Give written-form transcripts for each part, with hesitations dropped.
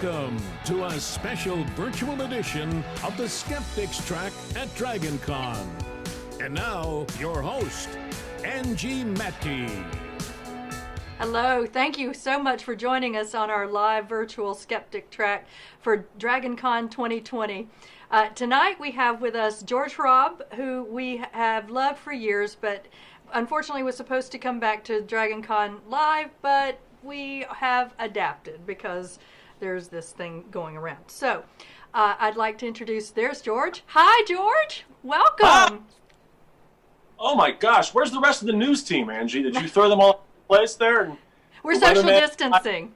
Welcome to a special virtual edition of the Skeptics track at Dragoncon. And now, your host, Angie Mackey. Hello, thank you so much for joining us on our live virtual Skeptic track for Dragoncon 2020. Tonight we have with us George Hrab, who we have loved for years, but unfortunately was supposed to come back to Dragoncon live, but we have adapted because there's this thing going around. So I'd like to introduce, there's George. Hi, George. Welcome. Ah! Oh my gosh, where's the rest of the news team, Angie? Did you throw them all in place there? And we're social distancing.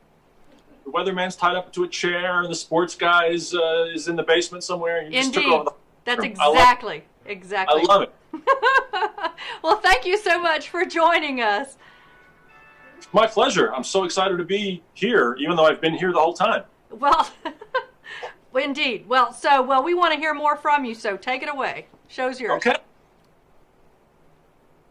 The weatherman's tied up to a chair, and the sports guy is in the basement somewhere. And you just took over the That's exactly. I love it. Well, thank you so much for joining us. My pleasure. I'm so excited to be here, even though I've been here the whole time. Well, indeed. Well, we want to hear more from you, so take it away. Show's yours. Okay.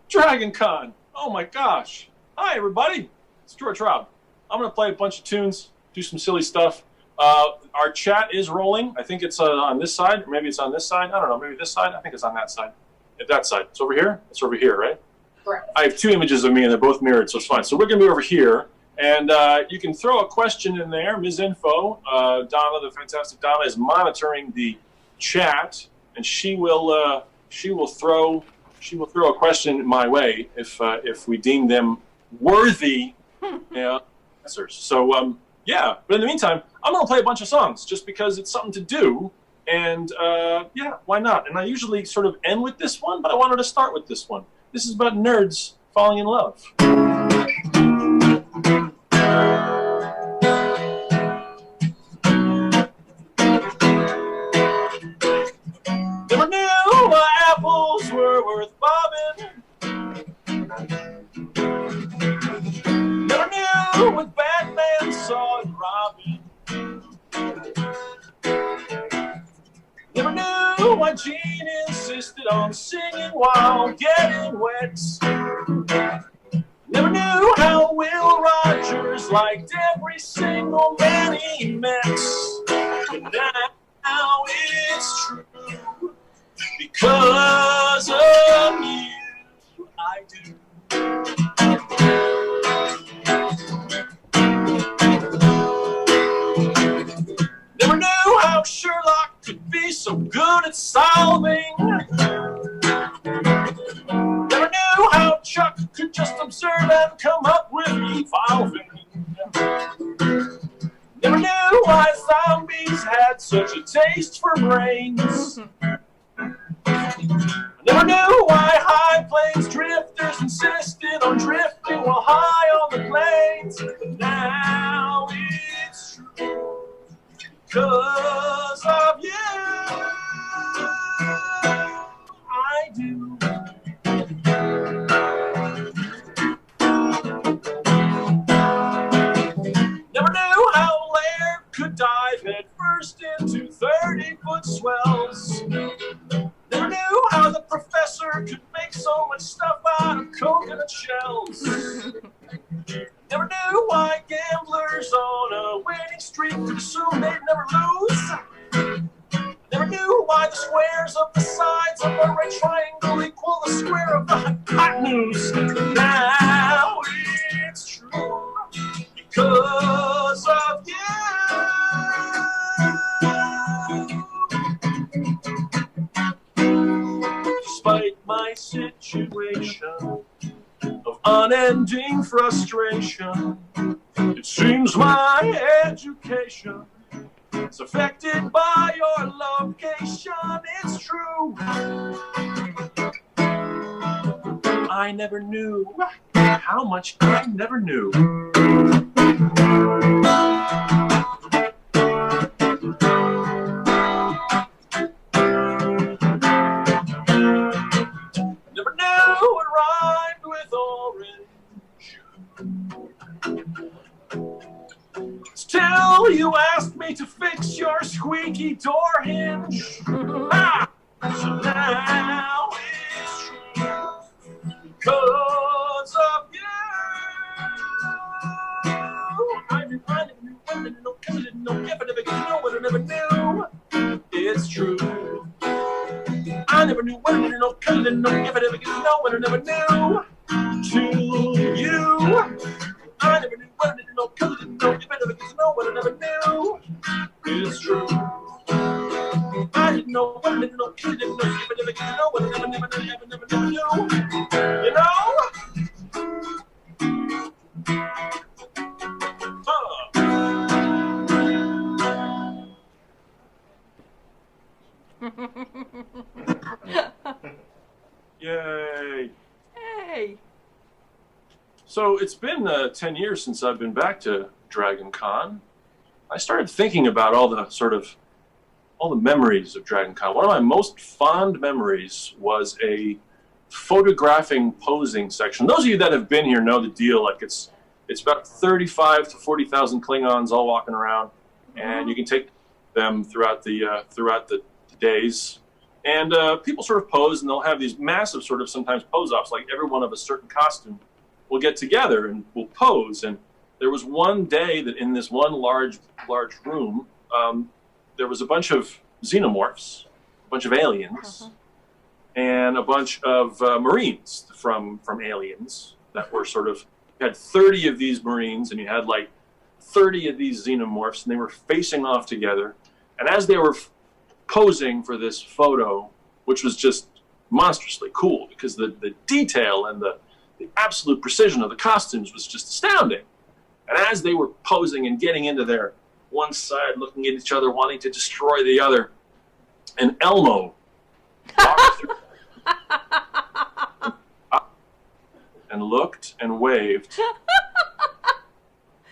Dragoncon. Oh my gosh. Hi, everybody. It's George Hrab. I'm going to play a bunch of tunes, do some silly stuff. Our chat is rolling. I think it's on this side, or maybe it's on this side. I don't know. Maybe this side. I think it's on that side. At that side. It's over here? It's over here, right? Correct. I have two images of me, and they're both mirrored, so it's fine. So we're going to be over here, and you can throw a question in there. Ms. Info, Donna, the fantastic Donna, is monitoring the chat, and she will throw a question my way if we deem them worthy answers. So yeah. But in the meantime, I'm going to play a bunch of songs just because it's something to do, and yeah, why not? And I usually sort of end with this one, but I wanted to start with this one. This is about nerds falling in love. Never knew my apples were worth bobbing. Never knew what Batman saw in Robin. Never knew why Gene insisted on singing while getting wet. Never knew how Will Rogers liked every single man he met. But now it's true. Because of you, I do. Never knew how Sherlock could be so good at solving. Never knew how Chuck could just observe and come up with evolving. Never knew why zombies had such a taste for brains. Never knew why high plains drifters insisted on drifting while high on the plains. But now it's true. Because of you, I do. Never knew how Laird could dive head first into 30-foot swells. Never knew how the professor could make so much stuff out of coconut shells. Never knew why gamblers on a winning streak could assume they'd never lose. Never knew why the squares of the sides of a right triangle equal the square of the hypotenuse. Now it's true because of you. Despite my situation of unending frustration, it seems my education is affected by your location. It's true. I never knew how much I never knew. Never knew it rhymed with orange. Still, you asked me to fix your squeaky door hinge. Ah! So now it's true because of you. I've been running, no giving it's true. I never knew what I didn't know, cause I didn't know if I'd ever get to know what I never knew. To you, I never knew what I didn't know, cause I didn't know if I'd ever get to know what I never knew. It's true. I didn't know what I didn't know, cause I didn't know if I'd ever get to know what I never knew. You know? Yay. Hey. So it's been 10 years since I've been back to Dragoncon. I started thinking about all the memories of Dragoncon. One of my most fond memories was a photographing posing section. Those of you that have been here know the deal. Like it's about 35 to 40,000 Klingons all walking around, and you can take them throughout the days. And people sort of pose, and they'll have these massive sort of sometimes pose-offs, like everyone of a certain costume will get together and will pose. And there was one day that in this one large room, there was a bunch of xenomorphs, a bunch of aliens, and a bunch of Marines from Aliens that were sort of, you had 30 of these Marines, and you had like 30 of these xenomorphs, and they were facing off together. And as they were posing for this photo, which was just monstrously cool because the detail and the absolute precision of the costumes was just astounding. And as they were posing and getting into their one side, looking at each other, wanting to destroy the other, and Elmo walked through and looked and waved.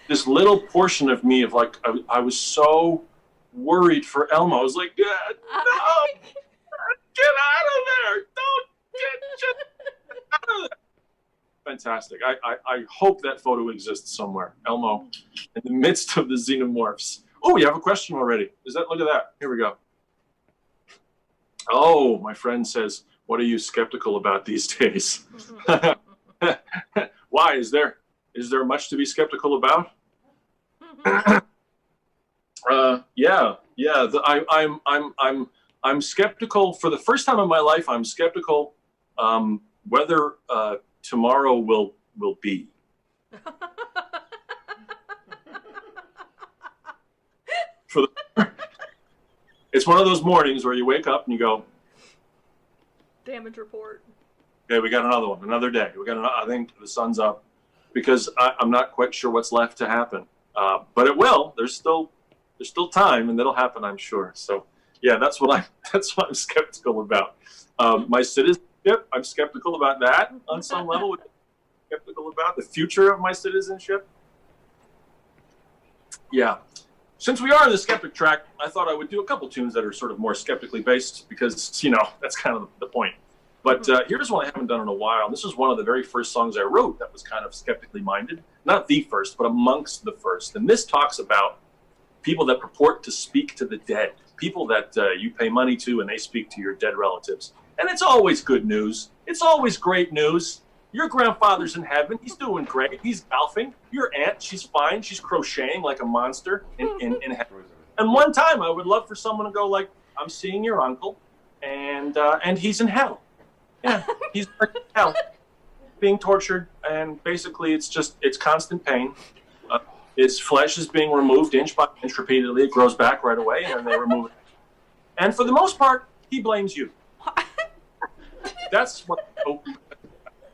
This little portion of me of like, I was so worried for Elmo. I was like, no, get out of there. Don't get out of there. Fantastic. I hope that photo exists somewhere. Elmo in the midst of the xenomorphs. Oh, you have a question already. Look at that. Here we go. Oh, my friend says, what are you skeptical about these days? Why? Is there much to be skeptical about? I'm skeptical. For the first time in my life, I'm skeptical whether tomorrow will be. It's one of those mornings where you wake up and you go, damage report. Okay, we got another one, another day. I think the sun's up, because I'm not quite sure what's left to happen. But it will. There's still time, and that'll happen, I'm sure. So yeah, that's what I'm skeptical about. My citizenship, I'm skeptical about that on some level. Skeptical about the future of my citizenship. Yeah. Since we are on the Skeptic track, I thought I would do a couple tunes that are sort of more skeptically based, because, that's kind of the point. But here's one I haven't done in a while. This is one of the very first songs I wrote that was kind of skeptically minded. Not the first, but amongst the first. And this talks about people that purport to speak to the dead. People that you pay money to and they speak to your dead relatives. And it's always good news. It's always great news. Your grandfather's in heaven. He's doing great. He's golfing. Your aunt, she's fine. She's crocheting like a monster in heaven. And one time I would love for someone to go like, I'm seeing your uncle, and he's in hell. Yeah, he's in hell, being tortured, and basically it's constant pain. His flesh is being removed inch by inch repeatedly. It grows back right away, and they remove it. And for the most part, he blames you. That's what I hope.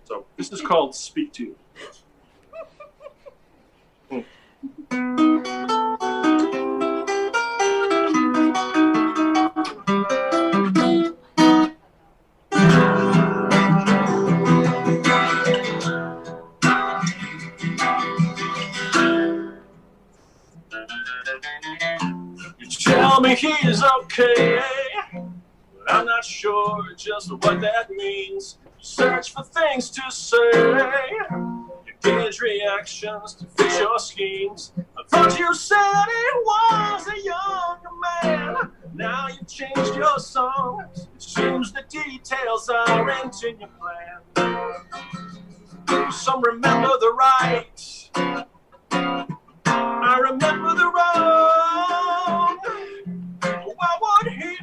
So this is called Speak to You. You tell me he's okay, but I'm not sure just what that means. Search for things to say, you gauge reactions to fit your schemes. I thought you said he was a younger man. Now you've changed your songs. It seems the details aren't in your plan. Some remember the right, I remember the wrong. Why would he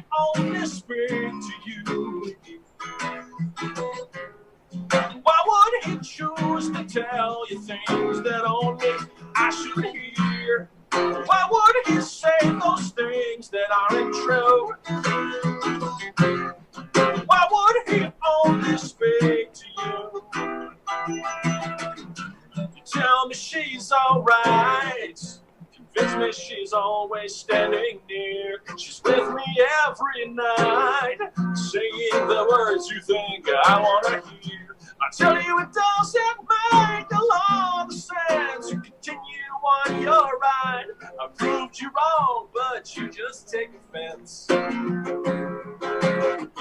me she's always standing near. She's with me every night, saying the words you think I want to hear. I tell you it doesn't make a lot of sense. You continue on your ride. I proved you wrong, but you just take offense. You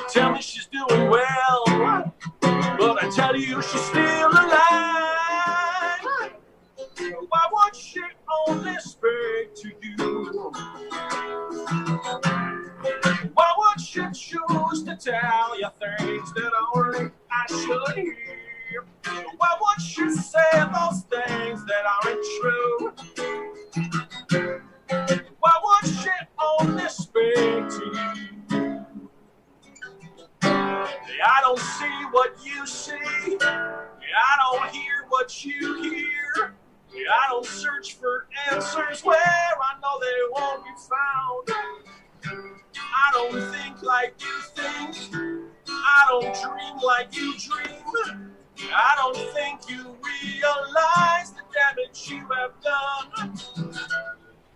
tell me she's doing well, but I tell you she's still alive. Why would she only speak to you? Why would she choose to tell you things that only I should hear? Why would she say those things that aren't true? Why would she only speak to you? I don't see what you see. I don't hear what you hear. I don't search for answers where I know they won't be found. I don't think like you think. I don't dream like you dream. I don't think you realize the damage you have done.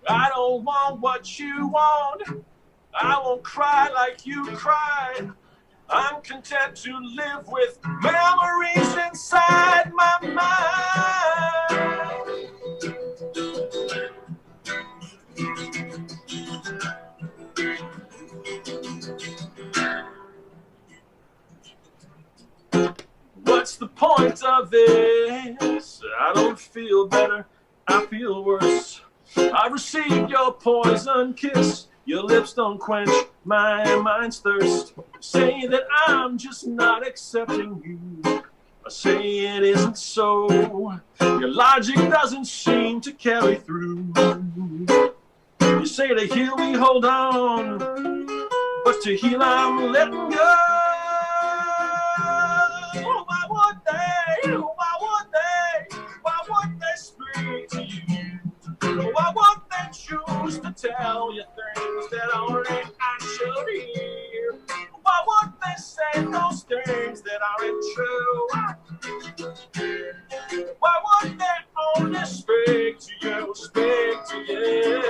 I don't want what you want. I won't cry like you cried. I'm content to live with memories inside my mind. What's the point of this? I don't feel better, I feel worse. I've received your poison kiss. Your lips don't quench my mind's thirst. Say that I'm just not accepting you. I say it isn't so. Your logic doesn't seem to carry through. You say to heal we hold on, but to heal I'm letting go. Why would they? Why would they? Why would they speak to you? Why would they choose to tell you things that only I should hear? Why would they say those things that aren't true? Why would they only speak to you, speak to you?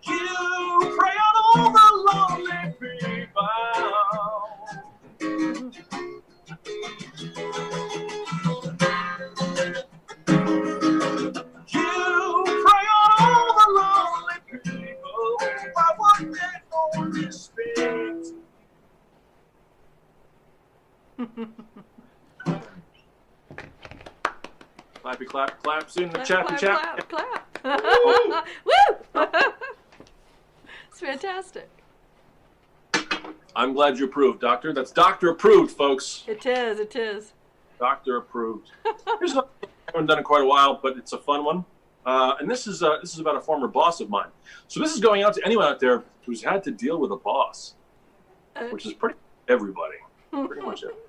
You prey on all the lonely people. You prey on all the lonely people. Why would they only speak? Clappy clap claps in the chappy chap. Clap. Woo! It's fantastic. I'm glad you approved, Doctor. That's Doctor approved, folks. It is. Doctor approved. Here's one I haven't done in quite a while, but it's a fun one. And this is about a former boss of mine. So this is going out to anyone out there who's had to deal with a boss, which is pretty everybody, pretty much everybody.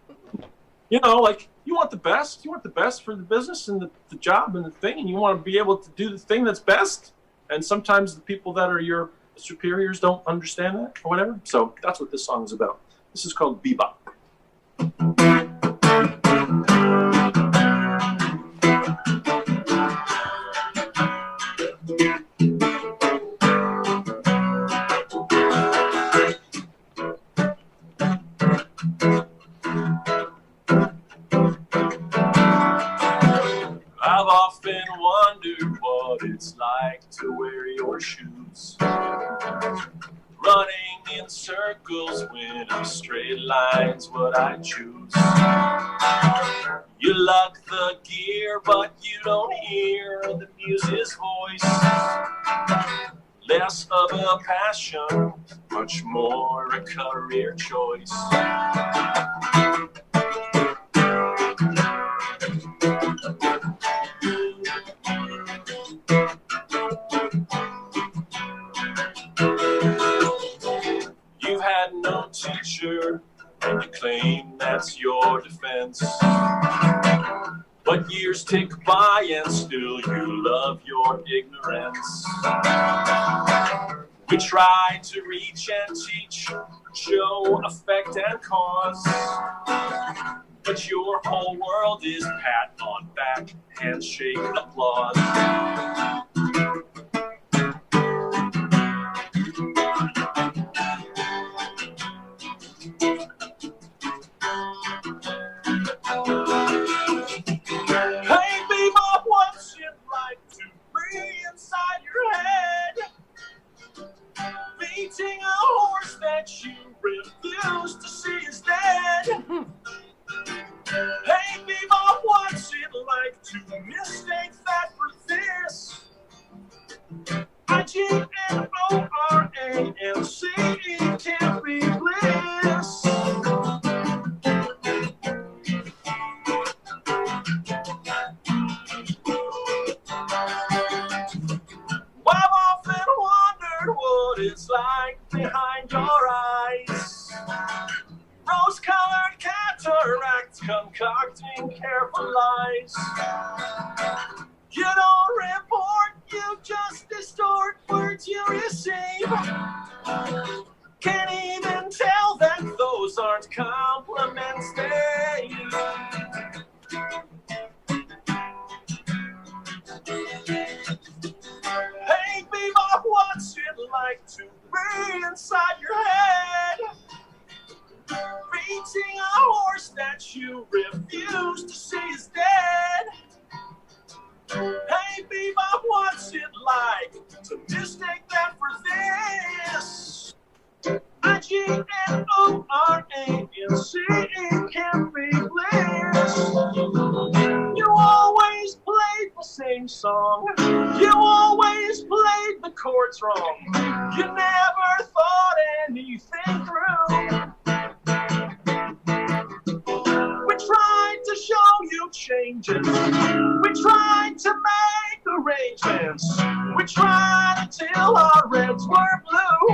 You know, like you want the best. You want the best for the business and the job and the thing, and you want to be able to do the thing that's best. And sometimes the people that are your superiors don't understand that or whatever. So that's what this song is about. This is called Bebop. I've often wondered what it's like to wear your shoes, running in circles when a straight line's what I choose. You lug the gear, but you don't hear the muse's voice. Less of a passion, much more a career choice. You've had no teacher, and you claim that's your defense. But years tick by and still you love your ignorance. We try to reach and teach, show effect and cause. but your whole world is pat on back, handshake, applause. Hey, Bebop, what's it like to be inside your head? Beating a horse that you refuse to see is dead. Hey, Bebop, what's it like to mistake that for this? I-G-N-O-R-A-N-C-E can't be bliss. I've often wondered what it's like behind your eyes. Rose-colored cataracts concocting careful lies. You don't report, you just distort words you receive. Can't even tell that those aren't compliments they Hey, Bebop, what's it like to be inside your head? Beating a horse that you refuse to see is dead. Hey, Bebop, what's it like to mistake that for this? I-G-N-O-R-A-N-C-E can't be bliss. You always played the same song. You always played the chords wrong. You never thought anything through. We tried to show you changes. We tried to make arrangements. We tried until our reds were blue.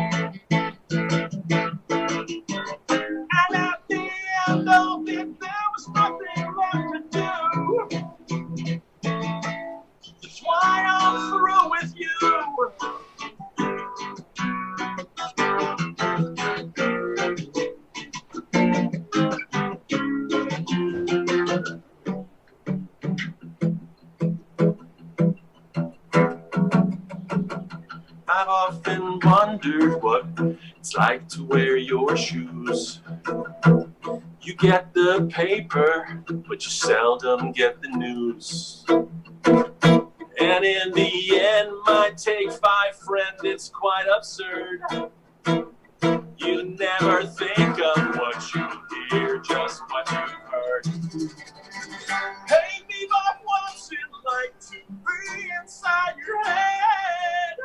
And at the end of it, there was nothing left to do. That's why I'm through with you. I've often wondered what it's like to wear your shoes. You get the paper, but you seldom get the news. And in the end, my take 5 friend, it's quite absurd. You never think of what you hear, just what you've heard. Hey, Bebop, what's it like to be inside your head?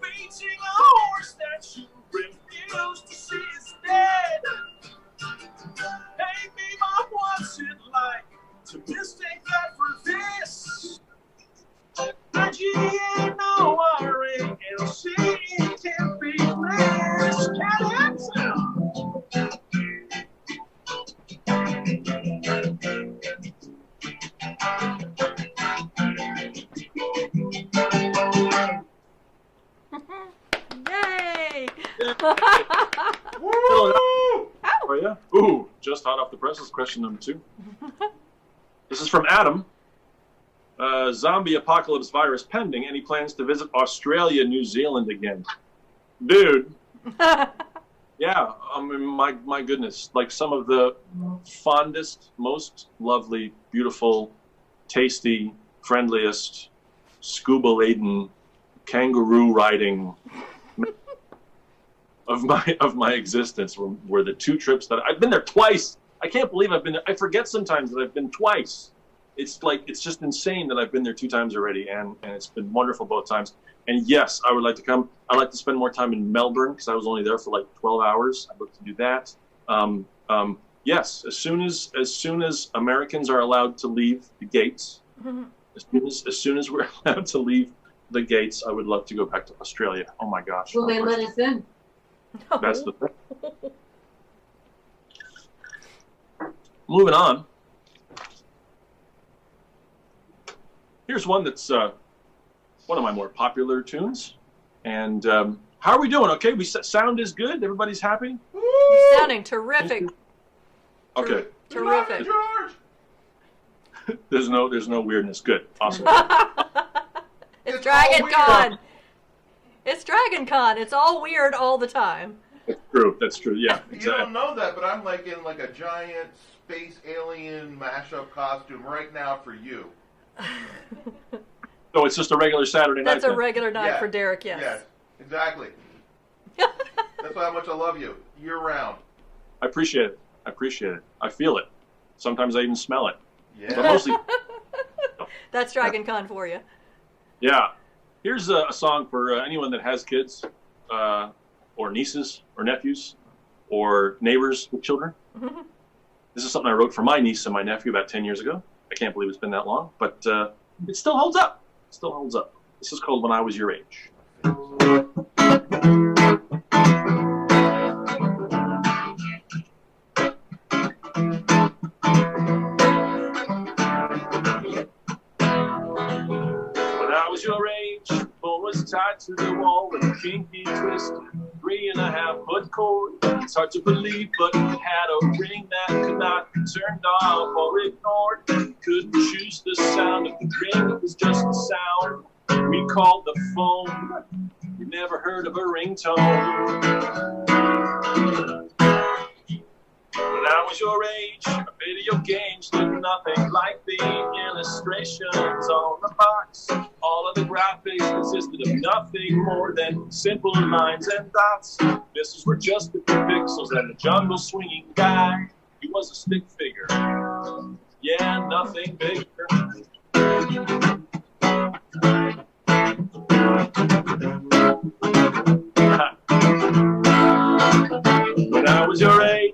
Beating a horse that you refuse to see is dead. Hey, Bebop, what's it like to mistake that for this? I-G-N-O-R-A-N-C-E can't be bliss. Can't answer. Yay! Woo! Oh, yeah. Ooh, just hot off the presses. Question number 2. This is from Adam. Zombie apocalypse virus pending. Any plans to visit Australia, New Zealand again? Dude. Yeah, I mean, my goodness. Like some of the fondest, most lovely, beautiful, tasty, friendliest, scuba-laden, kangaroo riding of my existence were the 2 trips that I've been there twice. I can't believe I've been there. I forget sometimes that I've been twice. It's just insane that I've been there 2 times already, and it's been wonderful both times. And yes, I would like to come. I'd like to spend more time in Melbourne because I was only there for like 12 hours. I'd like to do that. Yes, as soon as Americans are allowed to leave the gates, as soon as we're allowed to leave the gates, I would love to go back to Australia. Oh my gosh! Will they let us in? That's the thing. Moving on. Here's one that's one of my more popular tunes. And how are we doing? Okay, sound is good. Everybody's happy. You're sounding terrific. Okay. Terrific. George! There's no weirdness. Good. Awesome. It's It's Dragoncon. It's Dragoncon. It's all weird all the time. That's true. Yeah, You exactly. don't know that, but I'm like in like a giant space alien mashup costume right now for you. So it's just a regular Saturday night. That's a then? regular night Yeah. for Derek, yes. Yes, exactly. That's how much I love you, year round. I appreciate it. I feel it. Sometimes I even smell it. But Yeah. mostly, That's Dragoncon for you. yeah. Here's a song for anyone that has kids, or nieces, or nephews, or neighbors with children. This is something I wrote for my niece and my nephew about 10 years ago. I can't believe it's been that long, but it still holds up. This is called When I Was Your Age. When I was your age, the phone was tied to the wall with a kinky twist, 3.5-foot cord. It's hard to believe, but it had a ring that could not be turned off or ignored. You couldn't choose the sound of the ring, it was just the sound. We called the phone, we never heard of a ringtone. When I was your age, video games looked nothing like the illustrations on the box. All of the graphics consisted of nothing more than simple lines and dots. Misses were just a few pixels and a jungle swinging guy. He was a stick figure. Yeah, nothing bigger. When I was your age,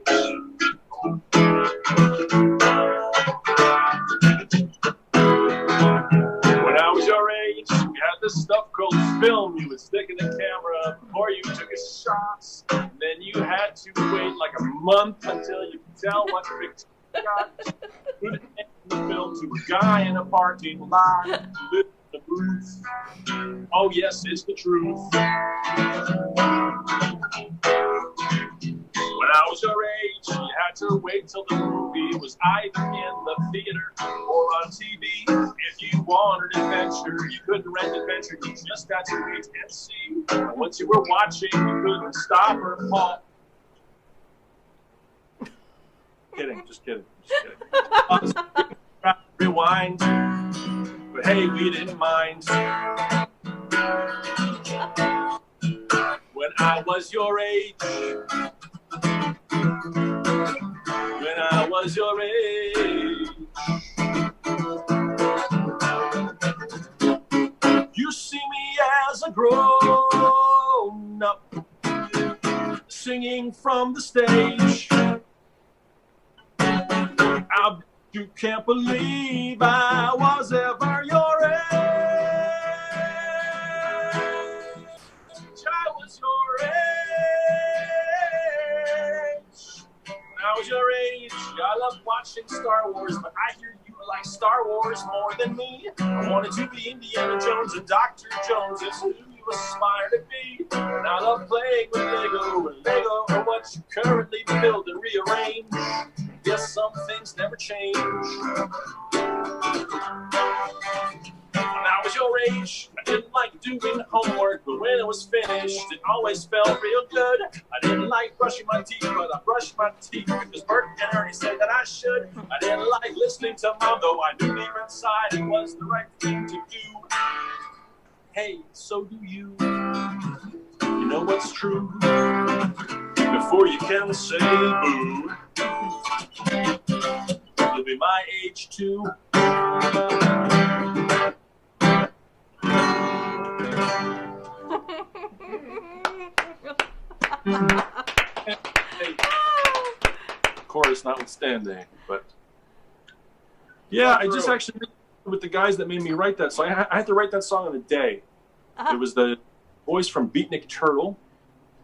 this stuff called film. You would stick in the camera before you took a shot, and then you had to wait like a month until you could tell what picture you got. Put it in the film to a guy in a parking lot, live in the booth. Oh yes, it's the truth. When I was your age, you had to wait till the movie was either in the theater or on TV. If you wanted adventure, you couldn't rent adventure, you just had to wait and see. And once you were watching, you couldn't stop or pause. Just kidding. Rewind. But hey, we didn't mind. When I was your age. When I was your age. You see me as a grown-up, singing from the stage. You can't believe I was ever your age. I was your age. When I was your age, I loved watching Star Wars, but I hear you like Star Wars more than me. I wanted to be Indiana Jones, and Dr. Jones is who you aspire to be. And I love playing with Lego, and Lego are what you currently build and rearrange. Yes, some things never change. When I was your age, I didn't like doing homework, but when it was finished, it always felt real good. I didn't like brushing my teeth, but I brushed my teeth because Bert and Ernie said that I should. I didn't like listening to Mom, though I knew deep inside it was the right thing to do. Hey, so do you. You know what's true? Before you can say boo, you'll be my age too. Chorus notwithstanding, but yeah, I just actually with the guys that made me write that song. I had to write that song in a day. It was the boys from Beatnik Turtle,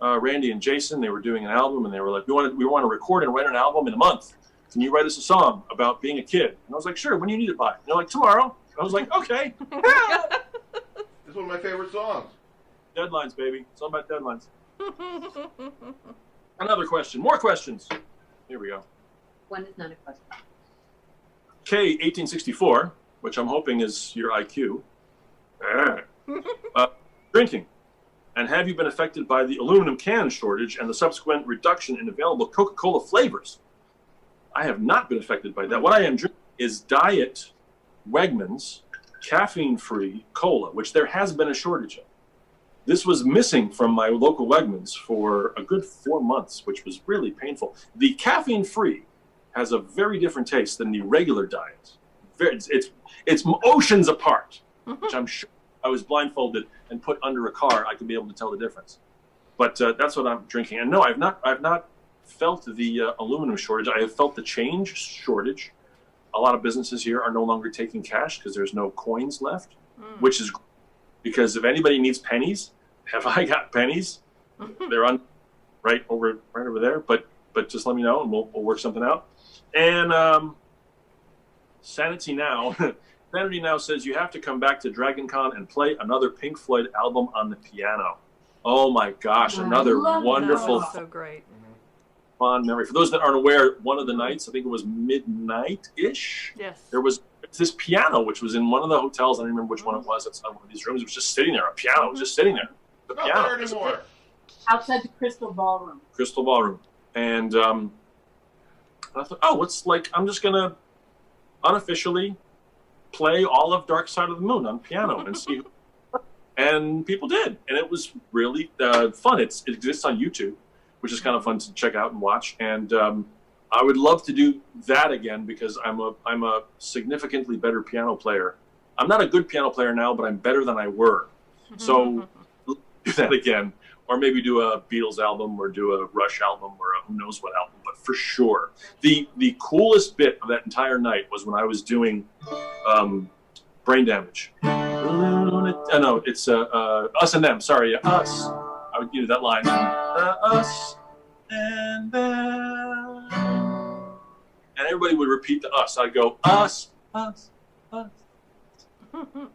Randy and Jason. They were doing an album, and they were like, "We want to record and write an album in a month. Can you write us a song about being a kid?" And I was like, "Sure. When do you need it by?" And they're like, "Tomorrow." I was like, "Okay." It's one of my favorite songs. Deadlines, baby. It's all about deadlines. Another question. More questions. Here we go. One is not a question. K1864, which I'm hoping is your IQ. Drinking. And have you been affected by the aluminum can shortage and the subsequent reduction in available Coca-Cola flavors? I have not been affected by that. What I am drinking is Diet Wegmans caffeine-free cola, which there has been a shortage of. This was missing from my local Wegmans for a good 4 months, which was really painful. The caffeine-free has a very different taste than the regular diet. It's oceans apart, which I'm sure I was blindfolded and put under a car, I could be able to tell the difference. But that's what I'm drinking. And no, I've not felt the aluminum shortage. I have felt the change shortage. A lot of businesses here are no longer taking cash because there's no coins left, which is because if anybody needs pennies, have I got pennies? They're on right over there. But just let me know and we'll work something out. And Sanity Now. Sanity Now says you have to come back to Dragoncon and play another Pink Floyd album on the piano. Oh my gosh, another wonderful, so great. fond memory. For those that aren't aware, one of the nights, I think it was midnight-ish, Yes. there was this piano, which was in one of the hotels. I don't remember which one it was. It's on one of these rooms. It was just sitting there. A piano was just sitting there. The Not piano. there anymore. Outside the Crystal Ballroom. Crystal Ballroom. And I thought, I'm just going to unofficially play all of Dark Side of the Moon on piano and see. And people did. And it was really fun. It exists on YouTube, which is kind of fun to check out and watch. And I would love to do that again because I'm a significantly better piano player. I'm not a good piano player now, but I'm better than I were. So do that again. Or maybe do a Beatles album or do a Rush album or a who knows what album. But for sure, the coolest bit of that entire night was when I was doing Brain Damage. No, it's Us and Them. Sorry, Us. I would give that line. Us and them. And everybody would repeat the Us. I'd go, Us, Us, Us. It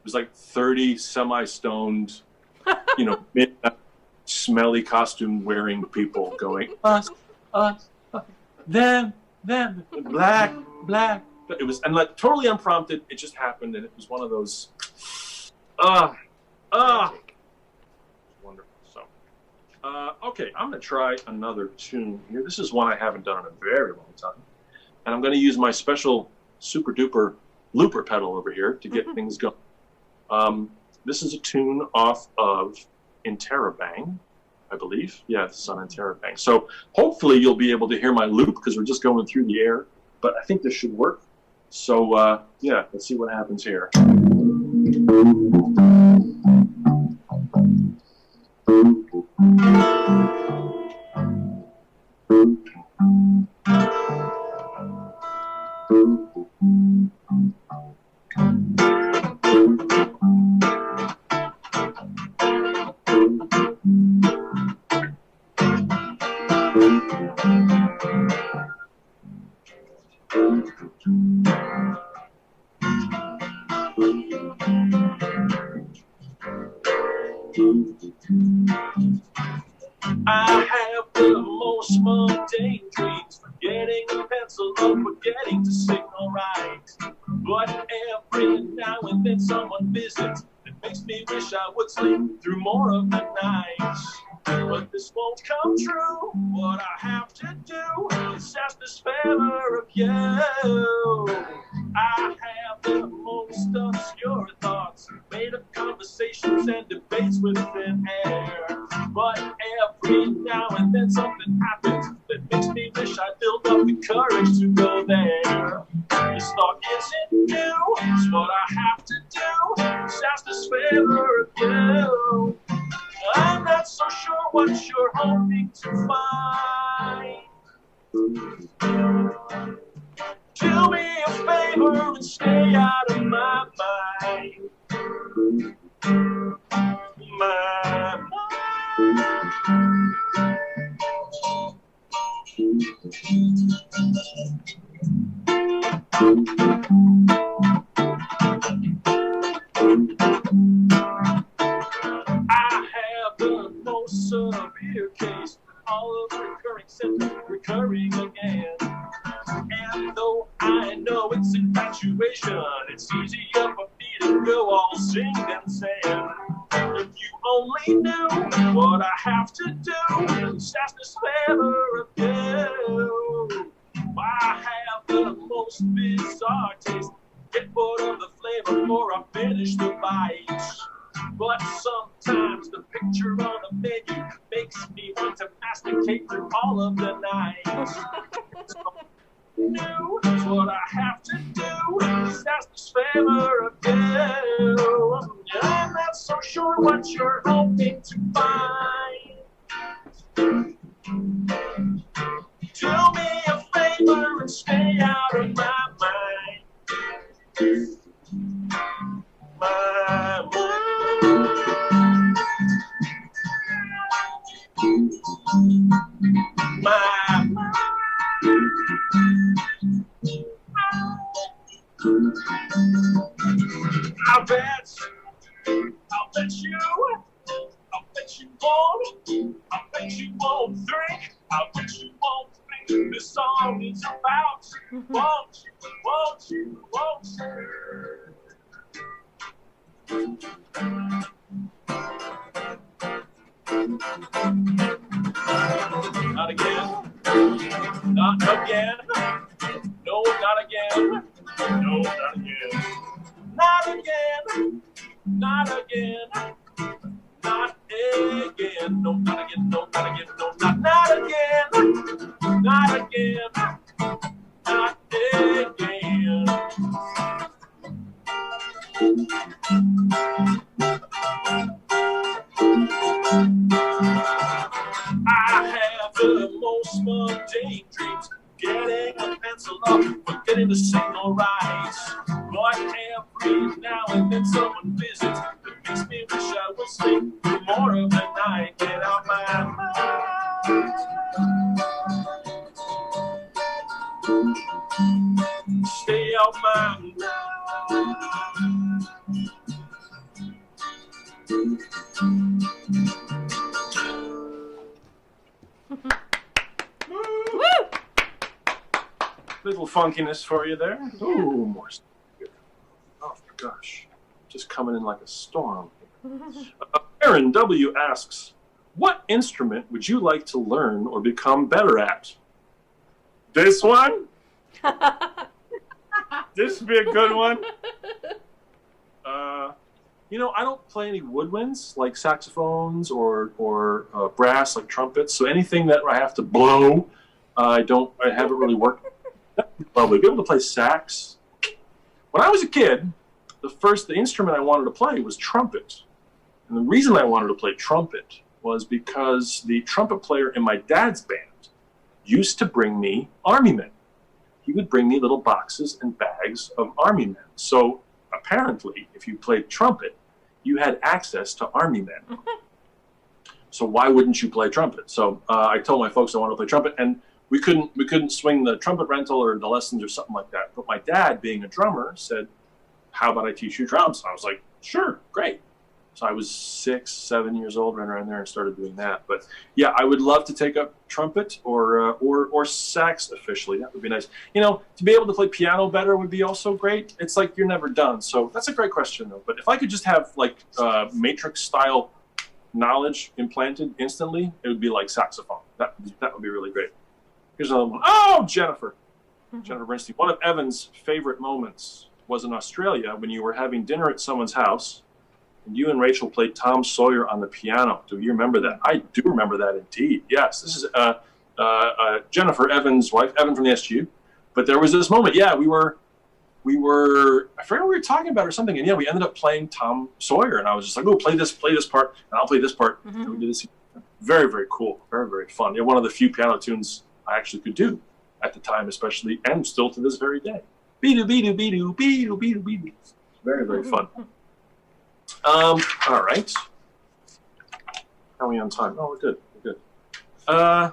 was like 30 semi-stoned, midnight, smelly costume wearing people going, Us, Us, us, them, black, black. It was, and like totally unprompted, it just happened, and it was one of those, wonderful. So, okay, I'm gonna try another tune here. This is one I haven't done in a very long time, and I'm gonna use my special super duper looper pedal over here to get things going. This is a tune off of Interrobang, I believe. Yeah, this is on Interrobang. So hopefully you'll be able to hear my loop because we're just going through the air, but I think this should work. So, yeah, let's see what happens here. I have the most mundane dreams, forgetting a pencil or forgetting to signal right. But every now and then someone visits that makes me wish I would sleep through more of the night. But this won't come true. What I have to do is ask this favor of you. I have the most obscure thoughts, made of conversations and debates with thin air. But every now and then something happens that makes me wish I built up the courage to go there. This thought isn't new, it's what I have to do, is ask this favor of you. I'm not so sure what you're hoping to find. Do me a favor and stay out of my mind. My mind. I have the most severe case, all of the recurring symptoms recurring again. situation. It's easy up a beat and go all sing and sing. If you only knew what I have to do, just ask this favor of you. I have the most bizarre taste. Get bored of the flavor before I finish the bite. But sometimes the picture on the menu makes me want to masticate through all of the night. New is what I have to do. Just ask this favor of you. I'm not so sure what you're hoping to find. Do me a favor and stay out of my mind. My mind. My mind. I'll bet you won't drink. I'll bet you won't think this song is about. Won't you? Not again. Not again. No, not again. No, not again. Not again. Not again. Not again. No, not again. No, not again. No, not again. Not again. Not again. I have the most mundane dreams, getting a pencil up, forgetting the signal right. But every now and then someone visits that makes me wish I would sleep for more of the night. Get out my mind. Stay out my mind. Little funkiness for you there. Ooh, more. Oh my gosh, just coming in like a storm. Aaron W. asks, what instrument would you like to learn or become better at? This one? This would be a good one. I don't play any woodwinds like saxophones or brass like trumpets. So anything that I have to blow, I haven't really worked. Probably be able to play sax. When I was a kid, the instrument I wanted to play was trumpet. And the reason I wanted to play trumpet was because the trumpet player in my dad's band used to bring me army men. He would bring me little boxes and bags of army men. So apparently, if you played trumpet, you had access to army men. So why wouldn't you play trumpet? So I told my folks I wanted to play trumpet, and we couldn't swing the trumpet rental or the lessons or something like that. But my dad, being a drummer, said, how about I teach you drums? I was like, sure, great. So I was 6, 7 years old, ran around there and started doing that. But yeah, I would love to take up trumpet or sax officially. That would be nice. To be able to play piano better would be also great. It's like you're never done. So that's a great question, though. But if I could just have like Matrix style knowledge implanted instantly, it would be like saxophone. That would be really great. Here's another one. Oh, Jennifer Bernstein. One of Evan's favorite moments was in Australia when you were having dinner at someone's house and you and Rachel played Tom Sawyer on the piano. Do you remember that? I do remember that indeed. Yes, this is Jennifer, Evan's wife, Evan from the SGU. But there was this moment. Yeah, we were, I forget what we were talking about or something. And yeah, we ended up playing Tom Sawyer. And I was just like, oh, play this part, and I'll play this part. Mm-hmm. And we did this. Very, very cool. Very, very fun. Yeah, one of the few piano tunes I actually could do at the time, especially, and still to this very day. Be-do, be-do, be-do, be-do, be-do, be-do. Very, very fun. All right. How are we on time? Oh, we're good. We're good. Yeah,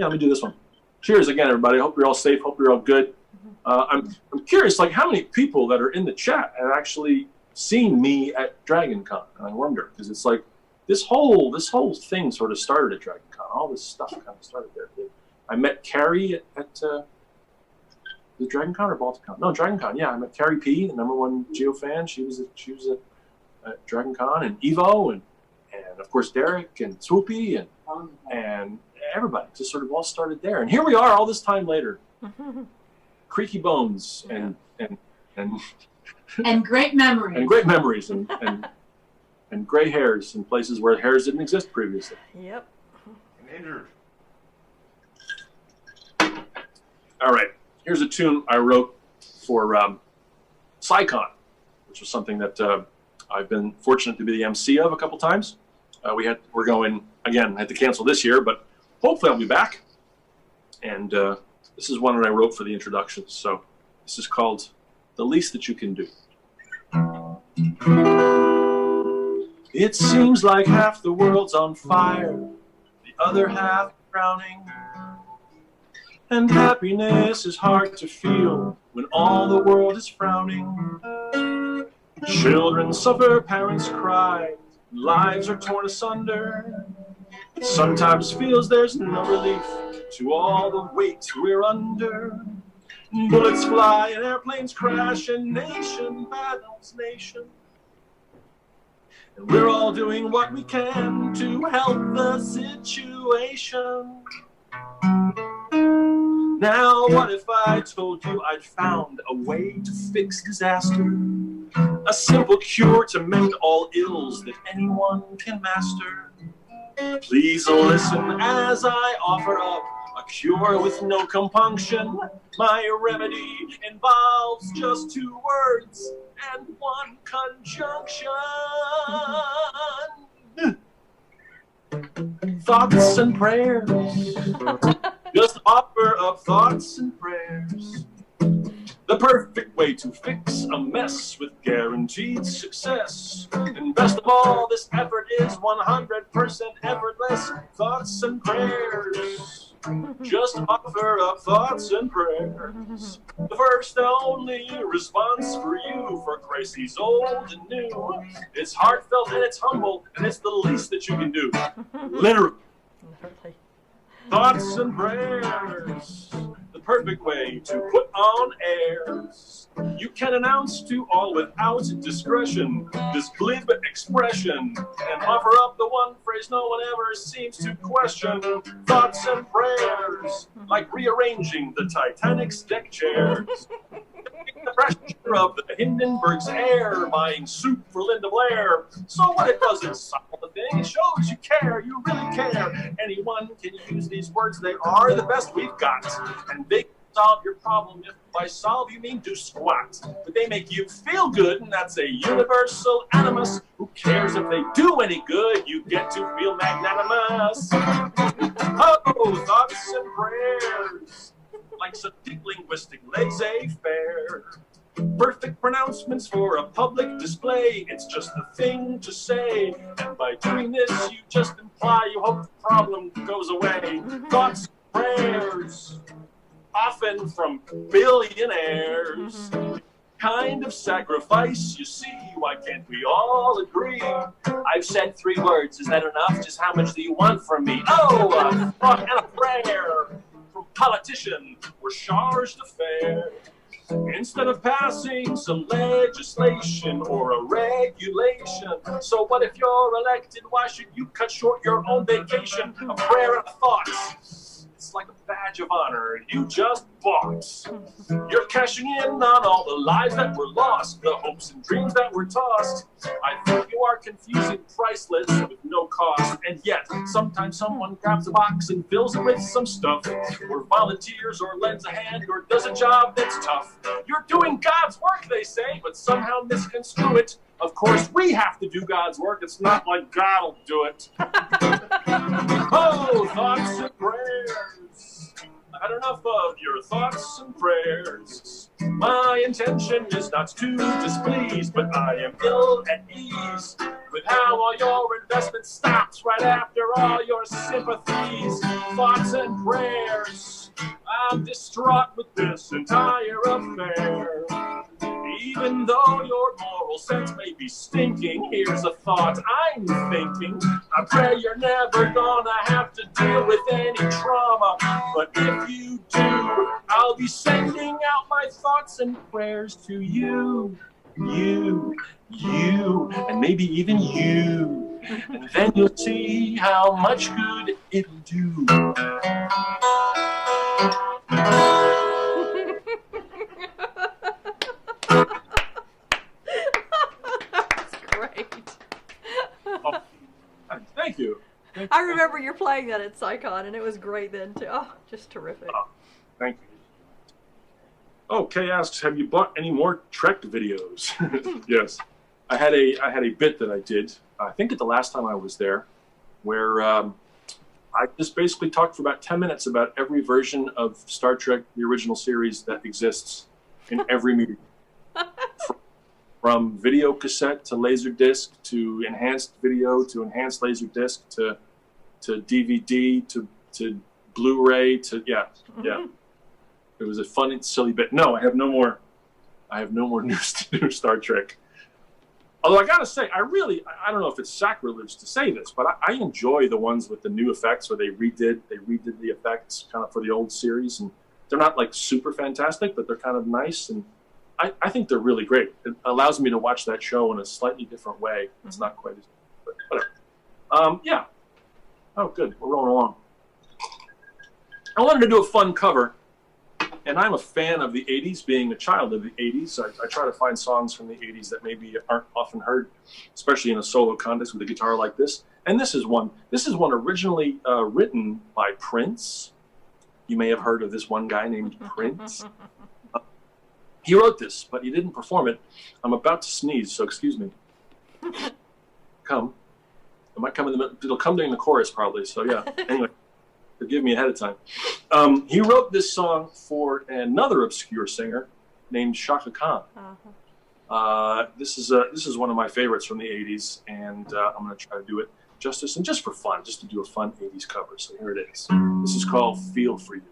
let me do this one. Cheers again, everybody. Hope you're all safe. Hope you're all good. I'm curious, like, how many people that are in the chat have actually seen me at Dragoncon? And I wonder, because it's like this whole thing sort of started at Dragoncon. All this stuff kind of started there. I met Carrie at the Dragoncon or Balticon? No, Dragoncon. Yeah, I met Carrie P, the #1 Geo fan. She was at Dragoncon, and Evo, and of course Derek and Swoopy and everybody just sort of all started there. And here we are, all this time later, creaky bones and great memories. And great memories and gray hairs in places where hairs didn't exist previously. Yep. And injured. All right, here's a tune I wrote for SciCon, which was something that I've been fortunate to be the MC of a couple times. We're going again. I had to cancel this year, but hopefully I'll be back. And this is one that I wrote for the introduction. So this is called "The Least That You Can Do." It seems like half the world's on fire, the other half drowning. And happiness is hard to feel when all the world is frowning. Children suffer, parents cry, lives are torn asunder. It sometimes feels there's no relief to all the weight we're under. Bullets fly and airplanes crash and nation battles nation. And we're all doing what we can to help the situation. Now, what if I told you I'd found a way to fix disaster? A simple cure to mend all ills that anyone can master. Please listen as I offer up a cure with no compunction. My remedy involves just 2 words and 1 conjunction. Thoughts and prayers. Just offer up thoughts and prayers. The perfect way to fix a mess with guaranteed success. And best of all, this effort is 100% effortless. Thoughts and prayers. Just offer up thoughts and prayers. The first and only response for you, for crises old and new. It's heartfelt and it's humble, and it's the least that you can do. Literally. Thoughts and prayers. The perfect way to put on airs. You can announce to all without discretion this glib expression and offer up the one phrase no one ever seems to question. Thoughts and prayers, like rearranging the Titanic's deck chairs. The pressure of the Hindenburg's air, buying soup for Linda Blair. So what it doesn't solve the thing, it shows you care, you really care. Anyone can use these words, they are the best we've got. And they can solve your problem if by solve you mean do squat. But they make you feel good, and that's a universal animus. Who cares if they do any good? You get to feel magnanimous. Oh, thoughts and prayers, like some deep linguistic laissez-faire. Perfect pronouncements for a public display. It's just the thing to say. And by doing this, you just imply you hope the problem goes away. Thoughts and prayers, often from billionaires. Kind of sacrifice, you see, why can't we all agree? I've said 3 words, is that enough? Just how much do you want from me? Oh, a thought and a prayer from politician or charge d'affaires. Instead of passing some legislation or a regulation. So what if you're elected? Why should you cut short your own vacation? A prayer and a thought. It's like a badge of honor you just bought. You're cashing in on all the lives that were lost, the hopes and dreams that were tossed. I think you are confusing priceless with no cost. And yet, sometimes someone grabs a box and fills it with some stuff, or volunteers, or lends a hand, or does a job that's tough. You're doing God's work, they say, but somehow misconstrue it. Of course, we have to do God's work. It's not like God will do it. Oh, thoughts and prayers. Had enough of your thoughts and prayers. My intention is not to displease, but I am ill at ease with how all your investment stops right after all your sympathies. Thoughts and prayers. I'm distraught with this entire affair. Even though your moral sense may be stinking, here's a thought I'm thinking. I pray you're never gonna have to deal with any trauma. But if you do, I'll be sending out my thoughts and prayers to you, and maybe even you. And then you'll see how much good it'll do. That's great. Oh, thank you. I remember you're playing that at SciCon, and it was great then too. Oh, just terrific. Thank you. Oh, Kay asks, have you bought any more Trek videos? Yes, I had a bit that I did. I think at the last time I was there, where I just basically talked for about 10 minutes about every version of Star Trek, the original series, that exists in every medium. From video cassette to laser to enhanced video to enhanced laser to DVD to Blu-ray to yeah. It was a fun and silly bit. No, I have no more new Star Trek. Although I gotta say, I don't know if it's sacrilege to say this, but I enjoy the ones with the new effects where they redid the effects kind of for the old series, and they're not like super fantastic, but they're kind of nice, and I think they're really great. It allows me to watch that show in a slightly different way. It's not quite as, but whatever. Yeah. Oh, good. We're rolling along. I wanted to do a fun cover, and I'm a fan of the 80s, being a child of the 80s. I try to find songs from the 80s that maybe aren't often heard, especially in a solo context with a guitar like this. And this is one. This is one originally written by Prince. You may have heard of this one guy named Prince. He wrote this, but he didn't perform it. I'm about to sneeze, so excuse me. Come. It might come in the middle. It'll come during the chorus, probably. So, yeah. Anyway, forgive me ahead of time. He wrote this song for another obscure singer named Shaka Khan. This is one of my favorites from the 80s, and I'm going to try to do it justice and just for fun, just to do a fun 80s cover. So here it is. This is called Feel For You.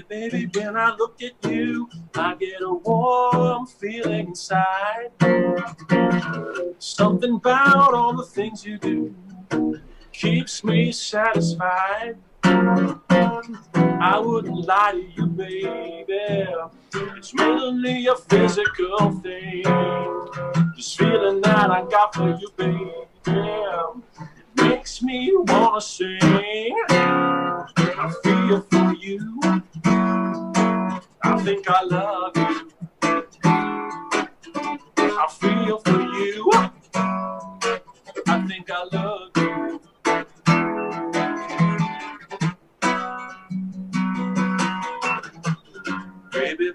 Baby, when I look at you, I get a warm feeling inside. Something about all the things you do keeps me satisfied. I wouldn't lie to you, baby. It's mainly a physical thing. This feeling that I got for you, baby, makes me wanna sing. I feel for you. I think I love you. I feel for you. I think I love you.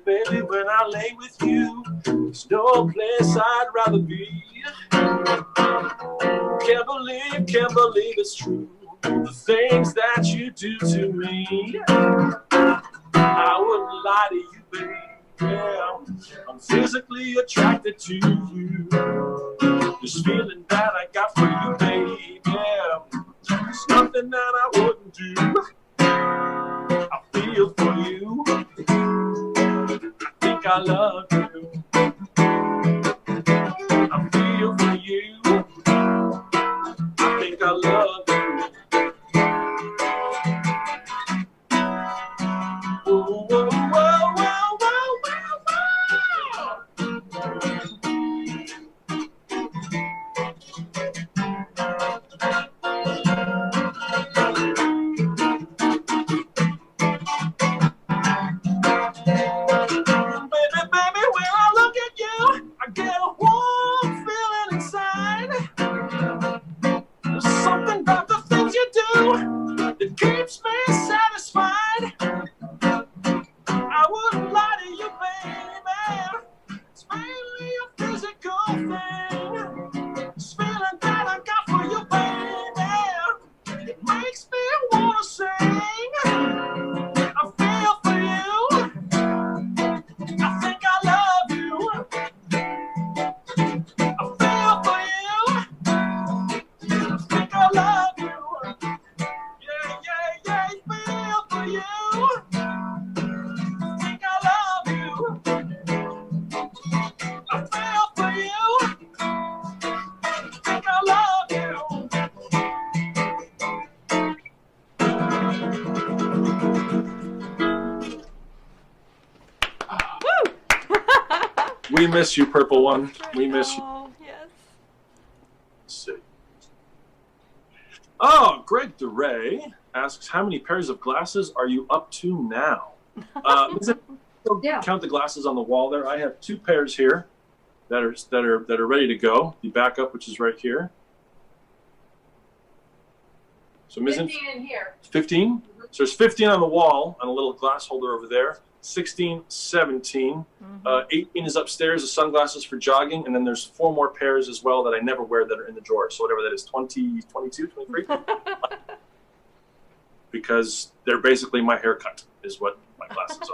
Baby, when I lay with you, there's no place I'd rather be. Can't believe it's true. The things that you do to me. I wouldn't lie to you, baby. I'm physically attracted to you. This feeling that I got for you, baby, there's nothing that I wouldn't do. I feel for you. I think I love you. I feel for you. I think I love you. Whoa, whoa, whoa, whoa, whoa, Baby, We miss you, purple one. We miss you. Oh, yes. Let's see. Oh, Greg DeRay asks, how many pairs of glasses are you up to now? Yeah. Count the glasses on the wall there. I have 2 pairs here that are ready to go. The backup, which is right here. So 15 in here. 15? Mm-hmm. So there's 15 on the wall on a little glass holder over there. 16, 17. 18 is upstairs, the sunglasses for jogging, and then there's 4 more pairs as well that I never wear that are in the drawer. So whatever that is, 20, 22, 23? Because they're basically my haircut, is what my glasses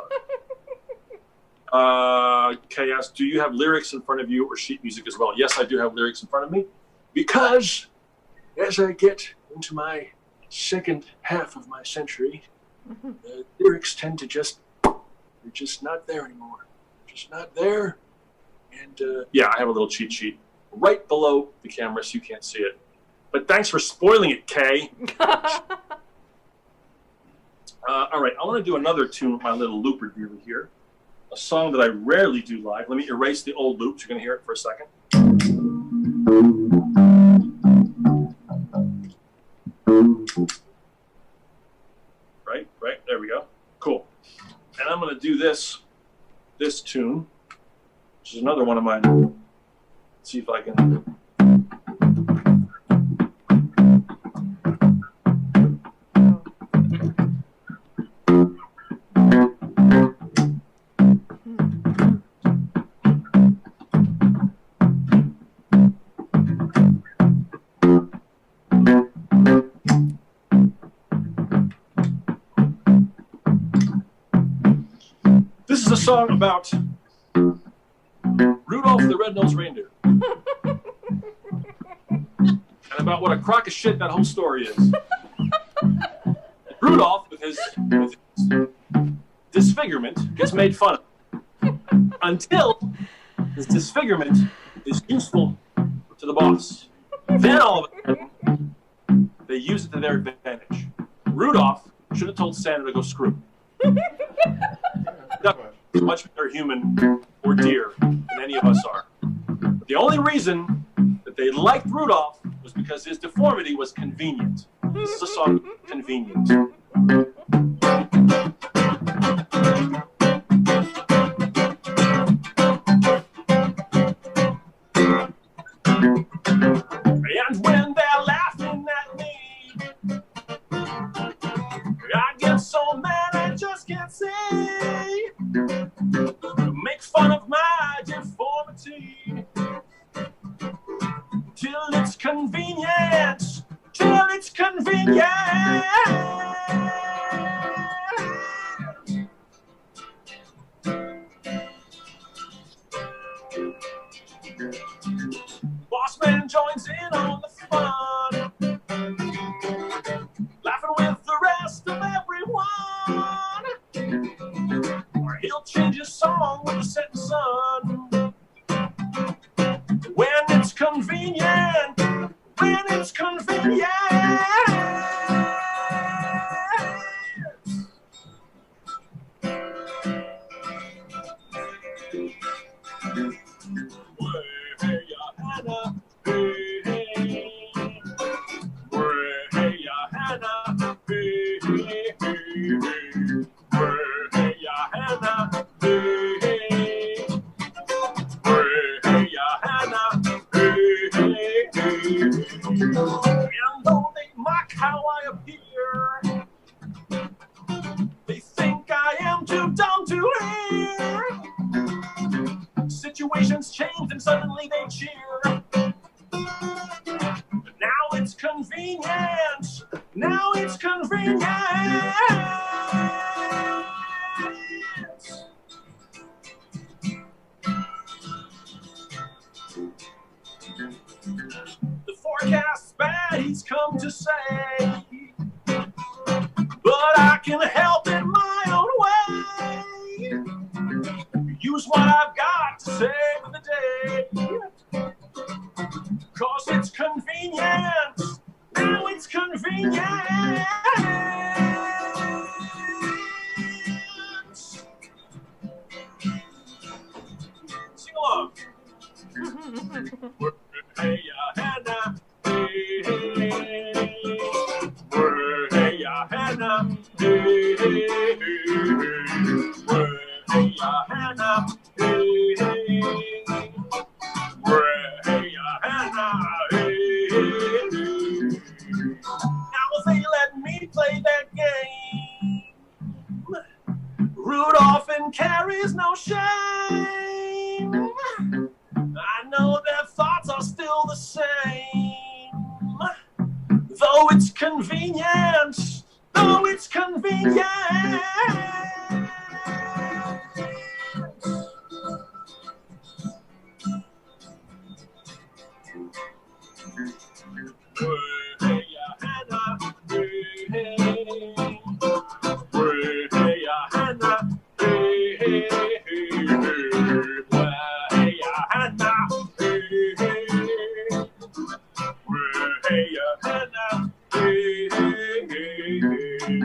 are. Kay asks, do you have lyrics in front of you or sheet music as well? Yes, I do have lyrics in front of me, because as I get into my second half of my century, lyrics tend to they're just not there anymore. Just not there. And yeah, I have a little cheat sheet right below the camera so you can't see it. But thanks for spoiling it, Kay. All right, I want to do another tune with my little looper dealer here. A song that I rarely do live. Let me erase the old loops. You're going to hear it for a second. Right, there we go. Cool. And I'm going to do this tune, which is another one of mine. Let's see if I can. This is a song about Rudolph the Red-Nosed Reindeer. And about what a crock of shit that whole story is. Rudolph, with his disfigurement, gets made fun of. Until his disfigurement is useful to the boss. Then all of a sudden, they use it to their advantage. Rudolph should have told Santa to go screw. He's much better human or deer than any of us are. But the only reason that they liked Rudolph was because his deformity was convenient. This is a song, Convenient. And when they're laughing at me, I get so mad I just can't see. Make fun of my deformity till it's convenient. Till it's convenient. Boss man joins in on the fun, laughing with the rest of everyone. Or he'll change his song with the setting sun. When it's convenient, when it's convenient. Hey, Hannah, hey, hey. Hey, Hannah, hey, hey, hey. Hey, Hannah, hey, hey. Hey, Hannah, hey, hey, hey. And though they mock how I appear, they think I am too dumb to hear. Situations change and suddenly they cheer. Now it's convenient. Now it's convenient. The forecast's bad, he's come to say, but I can help in my own way. Use what I've got to save the day. 'Cause it's convenient. Now it's convenient. Sing along. Hey, Hannah. Hey, hey. Hey, Hannah. Hey, hey. Hey, Hannah. Hey, hey. Hey, Hannah. Hey, hey. Now if they let me play that game, Rudolph and carries no shame. I know their thoughts are still the same. Though it's convenient, though it's convenient. Hey, Hannah. Hey, hey. Hey, Hannah. Hey, hey, hey, hey. Hey, Hannah. Hey, hey. Hey, Hannah. Hey, hey, hey.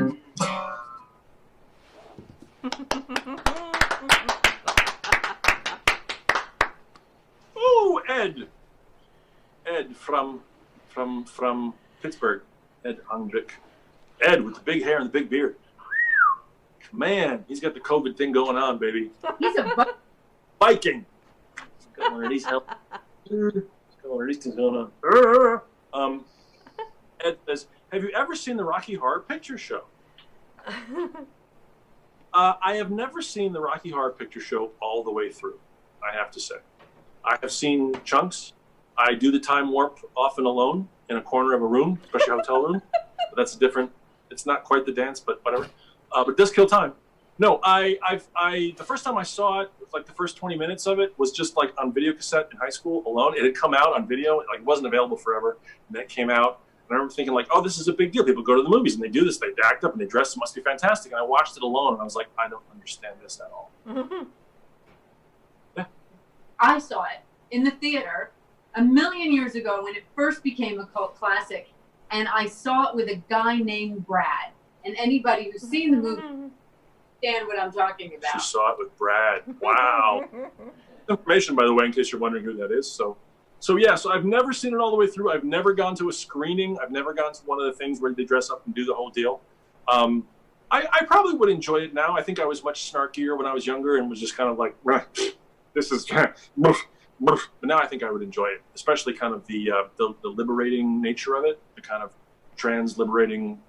Ooh, Ed. Ed from Pittsburgh. Ed Hondrick. Ed with the big hair and the big beard. Man, he's got the COVID thing going on, baby. He's a Viking. He's got one of these hell. He's got one of these things going on. Ed says, have you ever seen the Rocky Horror Picture Show? I have never seen the Rocky Horror Picture Show all the way through, I have to say. I have seen chunks. I do the time warp often alone in a corner of a room, especially a hotel room. But that's a different, it's not quite the dance, but whatever. But it does kill time. No, the first time I saw it, like the first 20 minutes of it was just like on video cassette in high school alone. It had come out on video, like it wasn't available forever. And then it came out. And I remember thinking like, oh, this is a big deal. People go to the movies and they do this. They act up and they dress. It must be fantastic. And I watched it alone and I was like, I don't understand this at all. Mm-hmm. Yeah. I saw it in the theater a million years ago when it first became a cult classic, and I saw it with a guy named Brad. And anybody who's seen the movie understand what I'm talking about. She saw it with Brad. Wow. Information, by the way, in case you're wondering who that is. So I've never seen it all the way through. I've never gone to a screening. I've never gone to one of the things where they dress up and do the whole deal. I probably would enjoy it now. I think I was much snarkier when I was younger and was just kind of like, this is, but now I think I would enjoy it, especially kind of the liberating nature of it, the kind of trans-liberating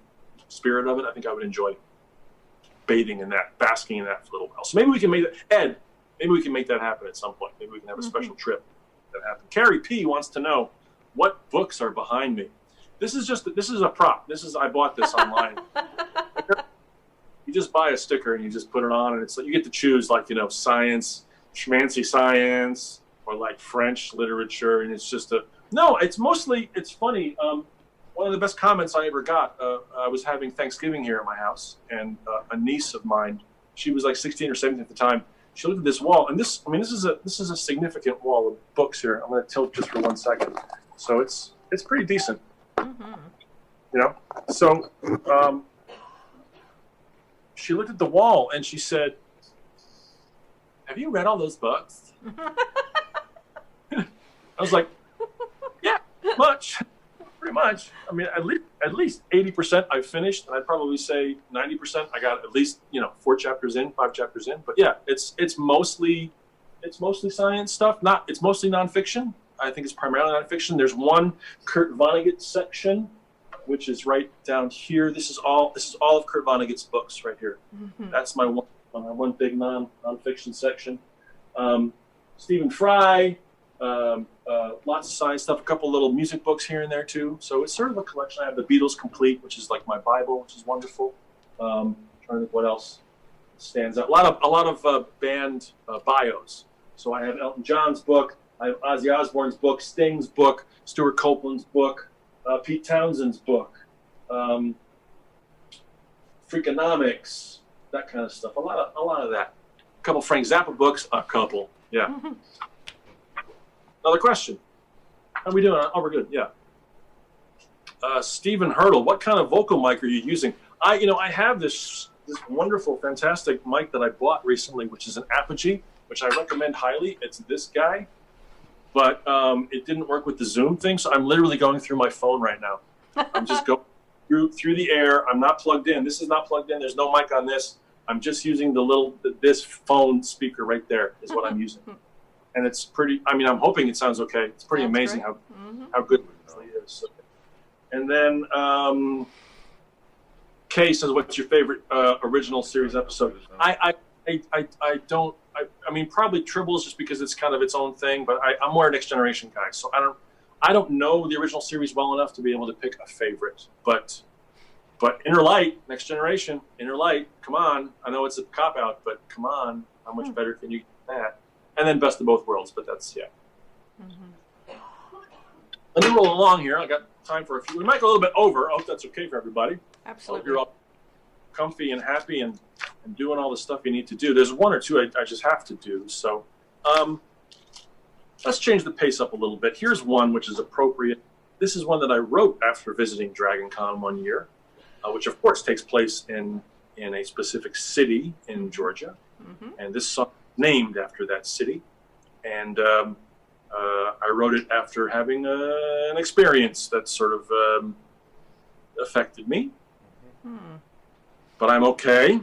spirit of it. I think I would enjoy bathing in that, basking in that for a little while. So maybe we can make that, Ed, maybe we can make that happen at some point. Maybe we can have a special trip that happen. Carrie P wants to know what books are behind me. This is a prop. I bought this online. You just buy a sticker and you just put it on, and it's like you get to choose, like, science, schmancy science, or like French literature, and it's just it's funny. One of the best comments I ever got, I was having Thanksgiving here at my house, and a niece of mine, she was like 16 or 17 at the time, she looked at this wall, and this is a significant wall of books here. I'm going to tilt just for 1 second. So it's pretty decent. Mm-hmm. So she looked at the wall and she said, have you read all those books? I was like, yeah, pretty much. I mean, at least 80% I've finished, and I'd probably say 90% I got at least 5 chapters in. But yeah, it's mostly science stuff. It's mostly nonfiction. I think it's primarily nonfiction. There's one Kurt Vonnegut section, which is right down here. This is all of Kurt Vonnegut's books right here. Mm-hmm. That's my one big nonfiction section. Stephen Fry. Lots of science stuff, a couple little music books here and there too. So it's sort of a collection. I have the Beatles Complete, which is like my Bible, which is wonderful. Trying to think what else stands out. A lot of band bios. So I have Elton John's book, I have Ozzy Osbourne's book, Sting's book, Stuart Copeland's book, Pete Townshend's book, Freakonomics, that kind of stuff. A lot of that. A couple Frank Zappa books. A couple, yeah. Another question. How are we doing? Oh, we're good. Yeah. Stephen Hurdle, what kind of vocal mic are you using? I have this wonderful, fantastic mic that I bought recently, which is an Apogee, which I recommend highly. It's this guy. but it didn't work with the Zoom thing. So I'm literally going through my phone right now. I'm just going through the air. I'm not plugged in. This is not plugged in. There's no mic on this. I'm just using this phone speaker right there is what I'm using. And it's pretty, I mean, I'm hoping it sounds okay. It's pretty amazing how good it really is. So, and then Kay says, what's your favorite original series episode? I mean, probably Tribbles just because it's kind of its own thing, but I'm more a Next Generation guy. So I don't know the original series well enough to be able to pick a favorite, but Inner Light, Next Generation, Inner Light, come on. I know it's a cop-out, but come on. How much better can you get that? And then Best of Both Worlds, but that's, yeah. Let me roll along here. I got time for a few. We might go a little bit over. I hope that's okay for everybody. Absolutely. I hope you're all comfy and happy and doing all the stuff you need to do. There's one or two I just have to do. So let's change the pace up a little bit. Here's one which is appropriate. This is one that I wrote after visiting Dragoncon one year, which of course takes place in a specific city in Georgia. And this song is named after that city. And I wrote it after having an experience that sort of affected me. But I'm okay.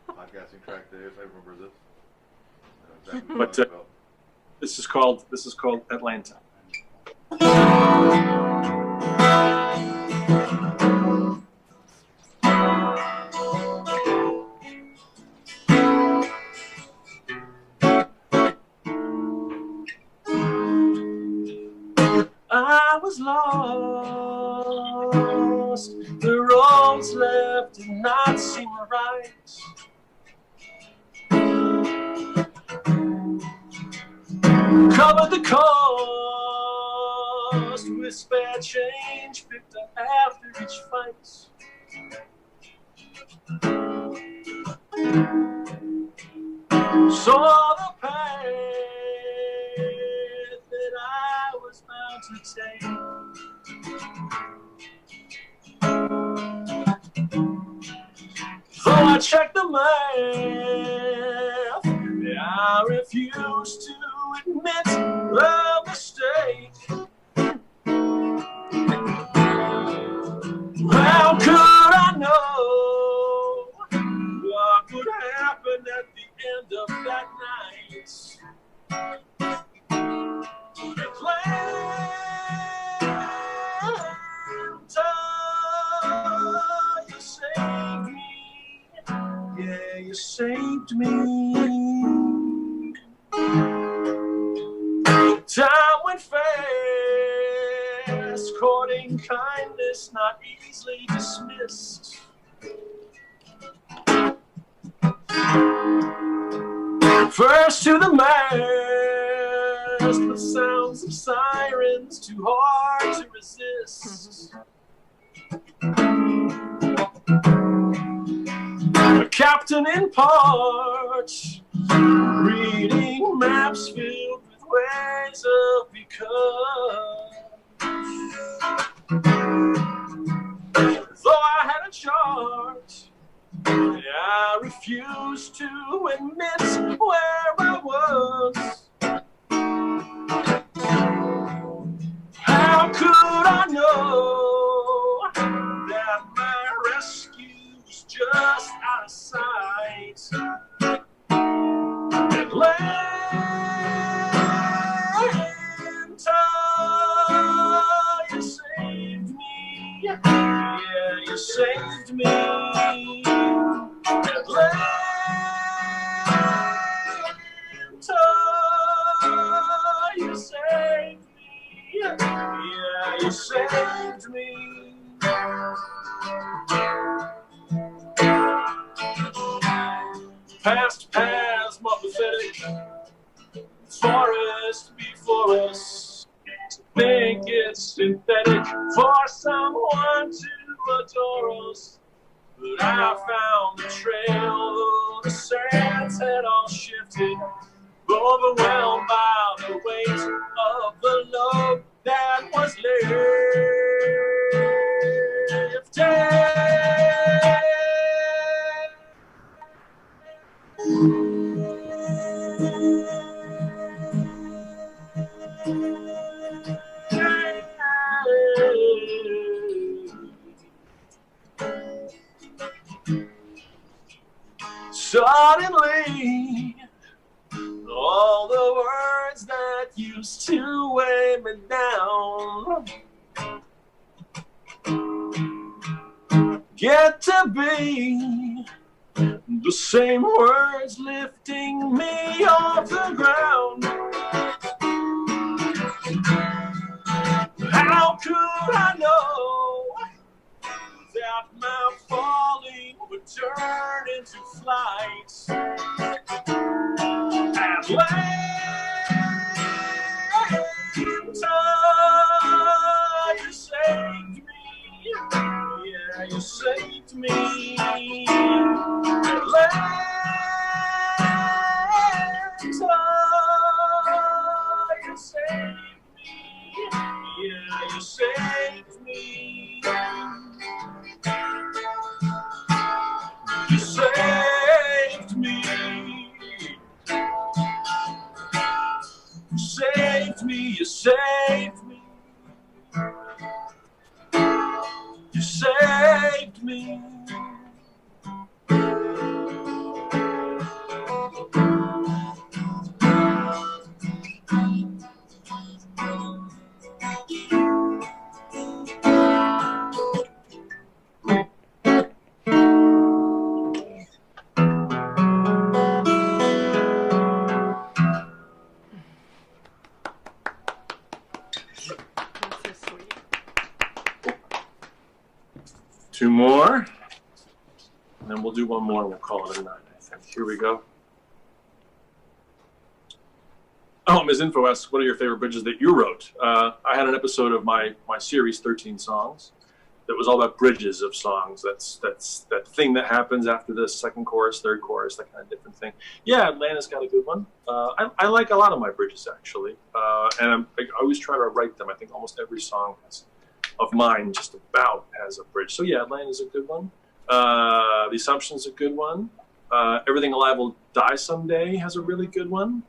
Podcasting track days, I remember this. Exactly But this is called Atlanta. I was lost. The roads left did not seem right. Covered the cost with spare change picked up after each fight. Saw the path that I was bound to take. Though I checked the math, I refuse to admit the mistake. How could I know what would happen at the end of that night? Atlanta, you saved me. Yeah, you saved me. Time went fast, courting kindness not easily dismissed. First to the mast, with sounds of sirens too hard to resist. A captain in part, reading maps filled with ways of become. Though I had a chart, I refused to admit where I was. How could I know that my rescue was just out of sight? Atlanta, you saved me. Yeah, you saved me. Atlanta, you saved me. Yeah, you saved me. Past paths more pathetic, forest before us. Think it's synthetic for someone to adore us. But I found the trail, the sands had all shifted, overwhelmed by the weight of the load that was lifted. that used to weigh me down get to be the same words lifting me off the ground. How could I know that my falling would turn into flight? At last, you saved me. Yeah, you saved me. At last, you saved me. Yeah, you saved me. You saved me. You saved me. You saved me. You saved me. That's so sweet. Two more, and then we'll do one more and we'll call it a night, I think. Here we go. Oh, Ms. Info asks, what are your favorite bridges that you wrote? I had an episode of my series, 13 Songs, that was all about bridges of songs. That's that thing that happens after the second chorus, third chorus, that kind of different thing. Yeah, Atlanta's got a good one. I like a lot of my bridges, actually. And I always try to write them. I think almost every song of mine just about has a bridge. So yeah, Atlanta's a good one. The Assumption's a good one. Everything Alive Will Die Someday has a really good one.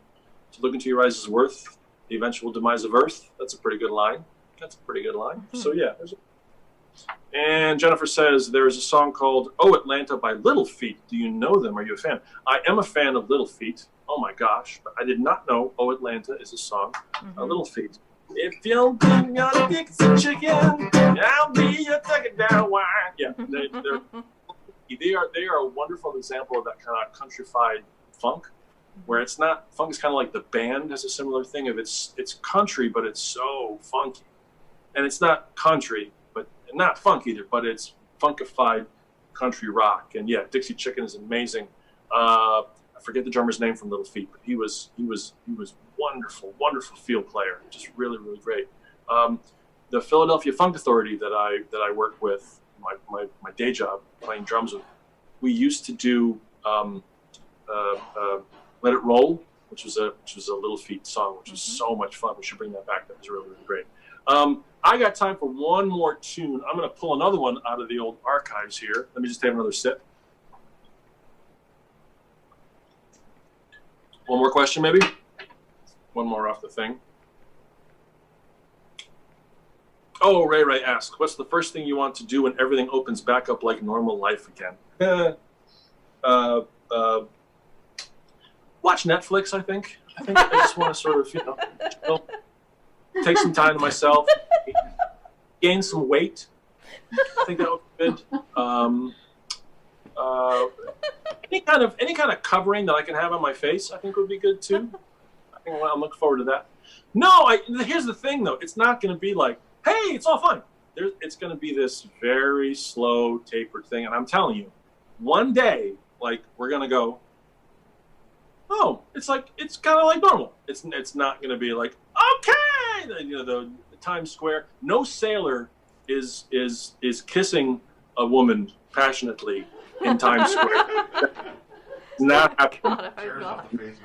To look into your eyes is worth the eventual demise of Earth. That's a pretty good line. That's a pretty good line. Mm-hmm. So yeah. And Jennifer says there is a song called "Oh Atlanta" by Little Feat. Do you know them? Are you a fan? I am a fan of Little Feat. Oh my gosh! But I did not know "Oh Atlanta" is a song. Little Feat. If you're gonna kick some chicken, I'll be your tuck down wine. Yeah, they are a wonderful example of that kind of countrified funk, where it's not funk is kind of like the band has a similar thing of it's country, but it's so funky, and it's not country, but not funk either, but it's funkified country rock. And yeah, Dixie Chicken is amazing. I forget the drummer's name from Little Feat, but he was wonderful field player, just really great. The Philadelphia Funk Authority that I work with, my day job playing drums with, we used to do Let It Roll, which was a Little Feat song, which was so much fun. We should bring that back. That was really great. I got time for one more tune. I'm going to pull another one out of the old archives here. Let me just have another sip. One more question, maybe? One more off the thing. Oh, Ray asked, what's the first thing you want to do when everything opens back up like normal life again? Watch Netflix, I think. I just want to sort of, take some time to myself, gain some weight. I think that would be good. Any kind of covering that I can have on my face, I think would be good too. I'm looking forward to that. No, here's the thing though. It's not going to be like, hey, it's all fun. It's going to be this very slow, tapered thing. And I'm telling you, one day, like, we're going to go, oh, it's kind of like normal. It's not going to be like, okay, the Times Square. No sailor is kissing a woman passionately in Times Square. It's not happening.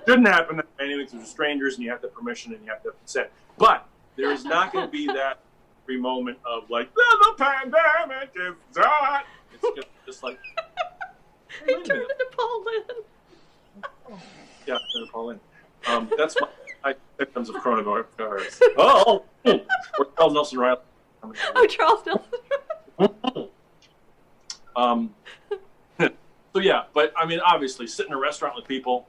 Shouldn't happen anyway because they're strangers and you have to have permission and you have to have consent. But there is not going to be that free moment of like, the pandemic is done. It's going to be just like, he turned into Paul Lynn. Yeah, Paul Lynn. That's my victims of coronavirus. Oh, or Charles Nelson Riley. Oh, Charles Nelson. So yeah, but I mean, obviously, sit in a restaurant with people,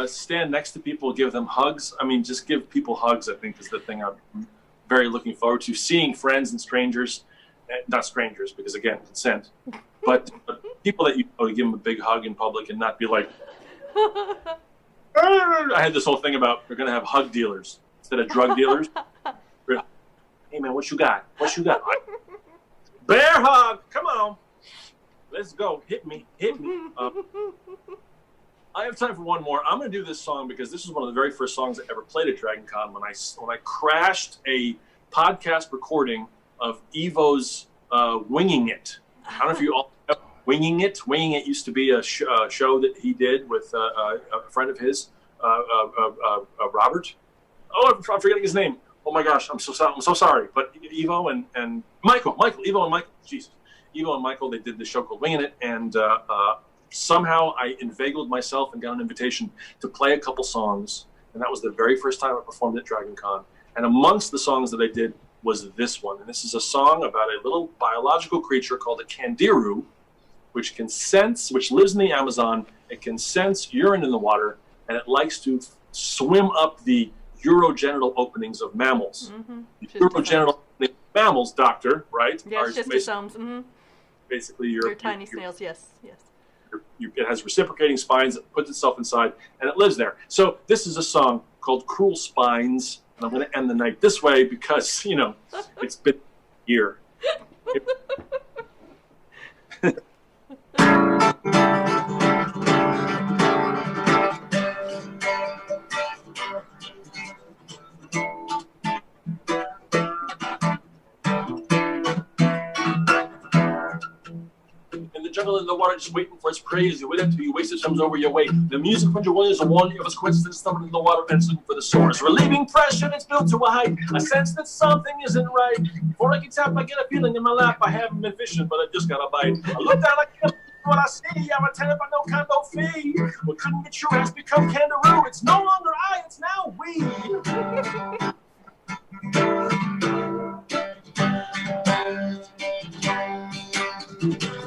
stand next to people, give them hugs. I mean, just give people hugs, I think, is the thing I'm very looking forward to. Seeing friends and strangers, not strangers, because, again, consent, but people that you know, to give them a big hug in public and not be like, I had this whole thing about we're going to have hug dealers instead of drug dealers. Hey, man, what you got? What you got? Bear hug. Come on. Let's go. Hit me. Hit me. I have time for one more. I'm going to do this song because this is one of the very first songs I ever played at Dragoncon when I crashed a podcast recording of Evo's Winging It. I don't know if you all know Winging It. Winging It used to be a show that he did with a friend of his, Robert. Oh, I'm forgetting his name. Oh my gosh, I'm so sorry. But Evo and Michael, Evo and Michael, Jesus. Evo and Michael, they did this show called Winging It, and somehow I inveigled myself and got an invitation to play a couple songs, and that was the very first time I performed at Dragoncon. And amongst the songs that I did was this one, and this is a song about a little biological creature called a candiru, which lives in the Amazon. It can sense urine in the water, and it likes to swim up the urogenital openings of mammals. Mm-hmm. The urogenital openings of mammals, doctor, right? Yes, schistosomes. Mm-hmm. Basically, your tiny snails. Yes. It has reciprocating spines that puts itself inside, and it lives there. So this is a song called Cruel Spines, and I'm going to end the night this way because, you know, it's been a year. Jungle in the water, just waiting for its prey. As you wait up to be wasted, comes over your way. The music from your is a warning of its coincidence, stumbling in the water and looking for the source. Relieving pressure that's built to a height. A sense that something isn't right. Before I can tap, I get a feeling in my lap. I haven't been fishing, but I just got a bite. I look down, I can't believe what I see. I'm a tenant, but no condo fee. What couldn't be true has become kangaroo. It's no longer I, it's now we.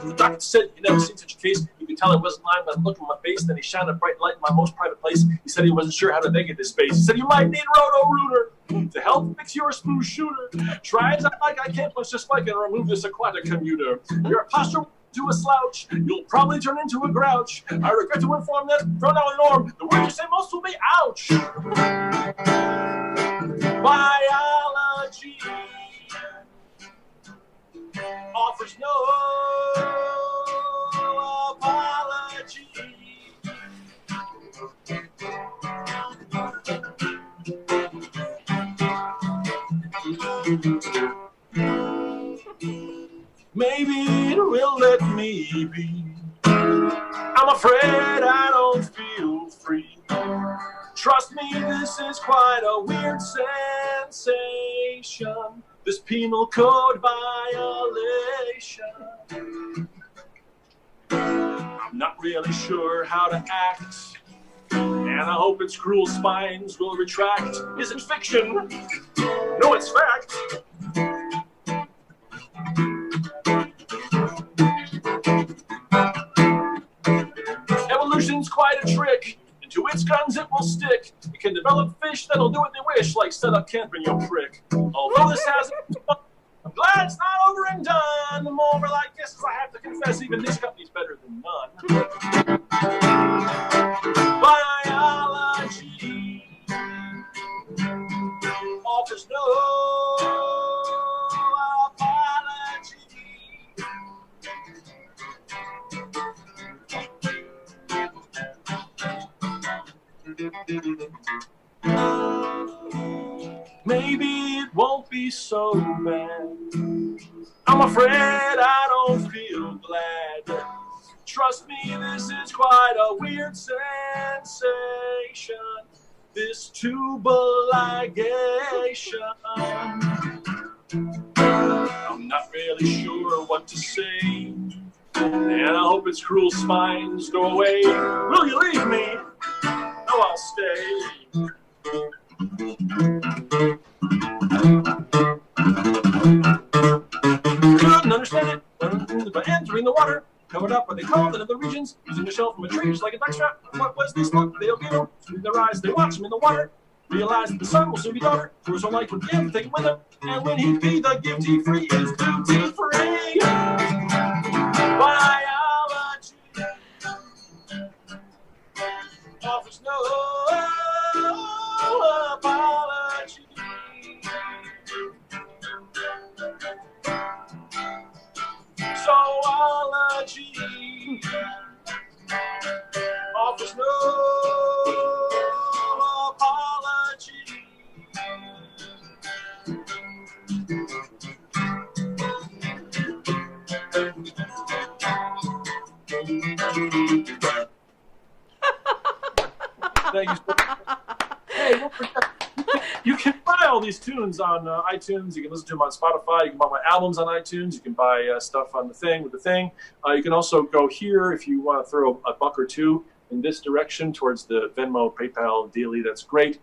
The doctor said you never seen such a case. You could tell I wasn't lying by the look on my face. Then he shined a bright light in my most private place. He said he wasn't sure how to vacate this space. He said you might need Roto-Rooter to help fix your smooth shooter. Try as I like, I can't push this spike and remove this aquatic commuter. Your posture to a slouch. You'll probably turn into a grouch. I regret to inform that from now on norm, the word you say most will be ouch. Biology offers no apology. Maybe it will let me be. I'm afraid I don't feel free. Trust me, this is quite a weird sensation. This penal code violation. I'm not really sure how to act, and I hope its cruel spines will retract. Is it fiction? No, it's fact. Evolution's quite a trick. To its guns it will stick. It can develop fish that'll do what they wish, like set up camp in your prick. Although this hasn't been fun, I'm glad it's not over and done. The more like this, I have to confess, even this company's better than none. Biology offers no apology. Maybe it won't be so bad. I'm afraid I don't feel glad. Trust me, this is quite a weird sensation. This tubal ligation. I'm not really sure what to say, and I hope its cruel spines go away. Will you leave me? No, I'll stay. Couldn't understand it, but entering the water, Covered up what they called in other regions, using a shell from a tree, just like a duck strap. What was this look? They'll view through their eyes, they watch him in the water. Realize that the sun will soon be darker. Through his own life would give, take it with him. And when he be the gift he free is duty free. Biology offers no apology. Zoology offers no apology. Thank you so much. Hey, don't forget, you can buy all these tunes on iTunes. You can listen to them on Spotify. You can buy my albums on iTunes. You can buy stuff on the thing with the thing. You can also go here if you want to throw a buck or two in this direction towards the Venmo, PayPal, dealie. That's great.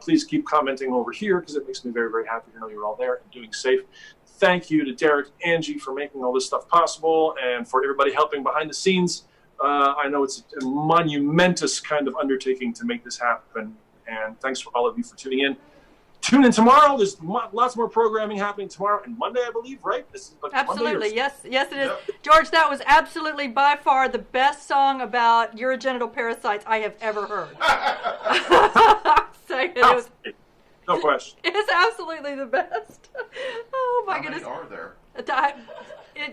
Please keep commenting over here because it makes me very, very happy to know you're all there and doing safe. Thank you to Derek, Angie for making all this stuff possible and for everybody helping behind the scenes. I know it's a monumentous kind of undertaking to make this happen. And thanks for all of you for tuning in. Tune in tomorrow. There's lots more programming happening tomorrow and Monday, I believe, right? This is absolutely. Yes, it is. Yep. George, that was absolutely by far the best song about urogenital parasites I have ever heard. No question. It's absolutely the best. Oh, my goodness. How many are there?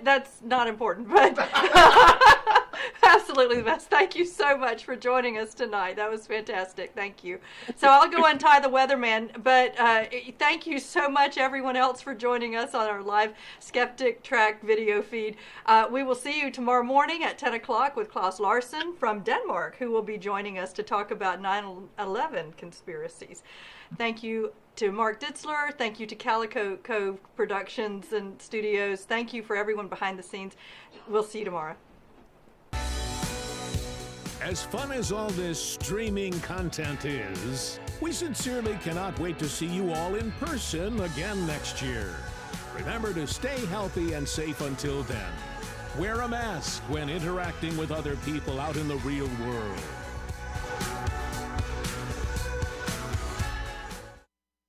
That's not important, but absolutely the best. Thank you so much for joining us tonight. That was fantastic. Thank you. So I'll go untie the weatherman, but thank you so much, everyone else, for joining us on our live Skeptic Track video feed. We will see you tomorrow morning at 10 o'clock with Klaus Larson from Denmark, who will be joining us to talk about 9/11 conspiracies. Thank you to Mark Ditzler. Thank you to Calico Cove Productions and Studios. Thank you for everyone behind the scenes. We'll see you tomorrow. As fun as all this streaming content is, we sincerely cannot wait to see you all in person again next year. Remember to stay healthy and safe until then. Wear a mask when interacting with other people out in the real world.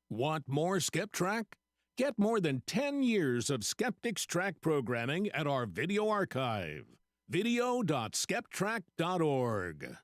Want more Skeptrack? Get more than 10 years of Skeptics Track programming at our video archive, video.skeptrack.org.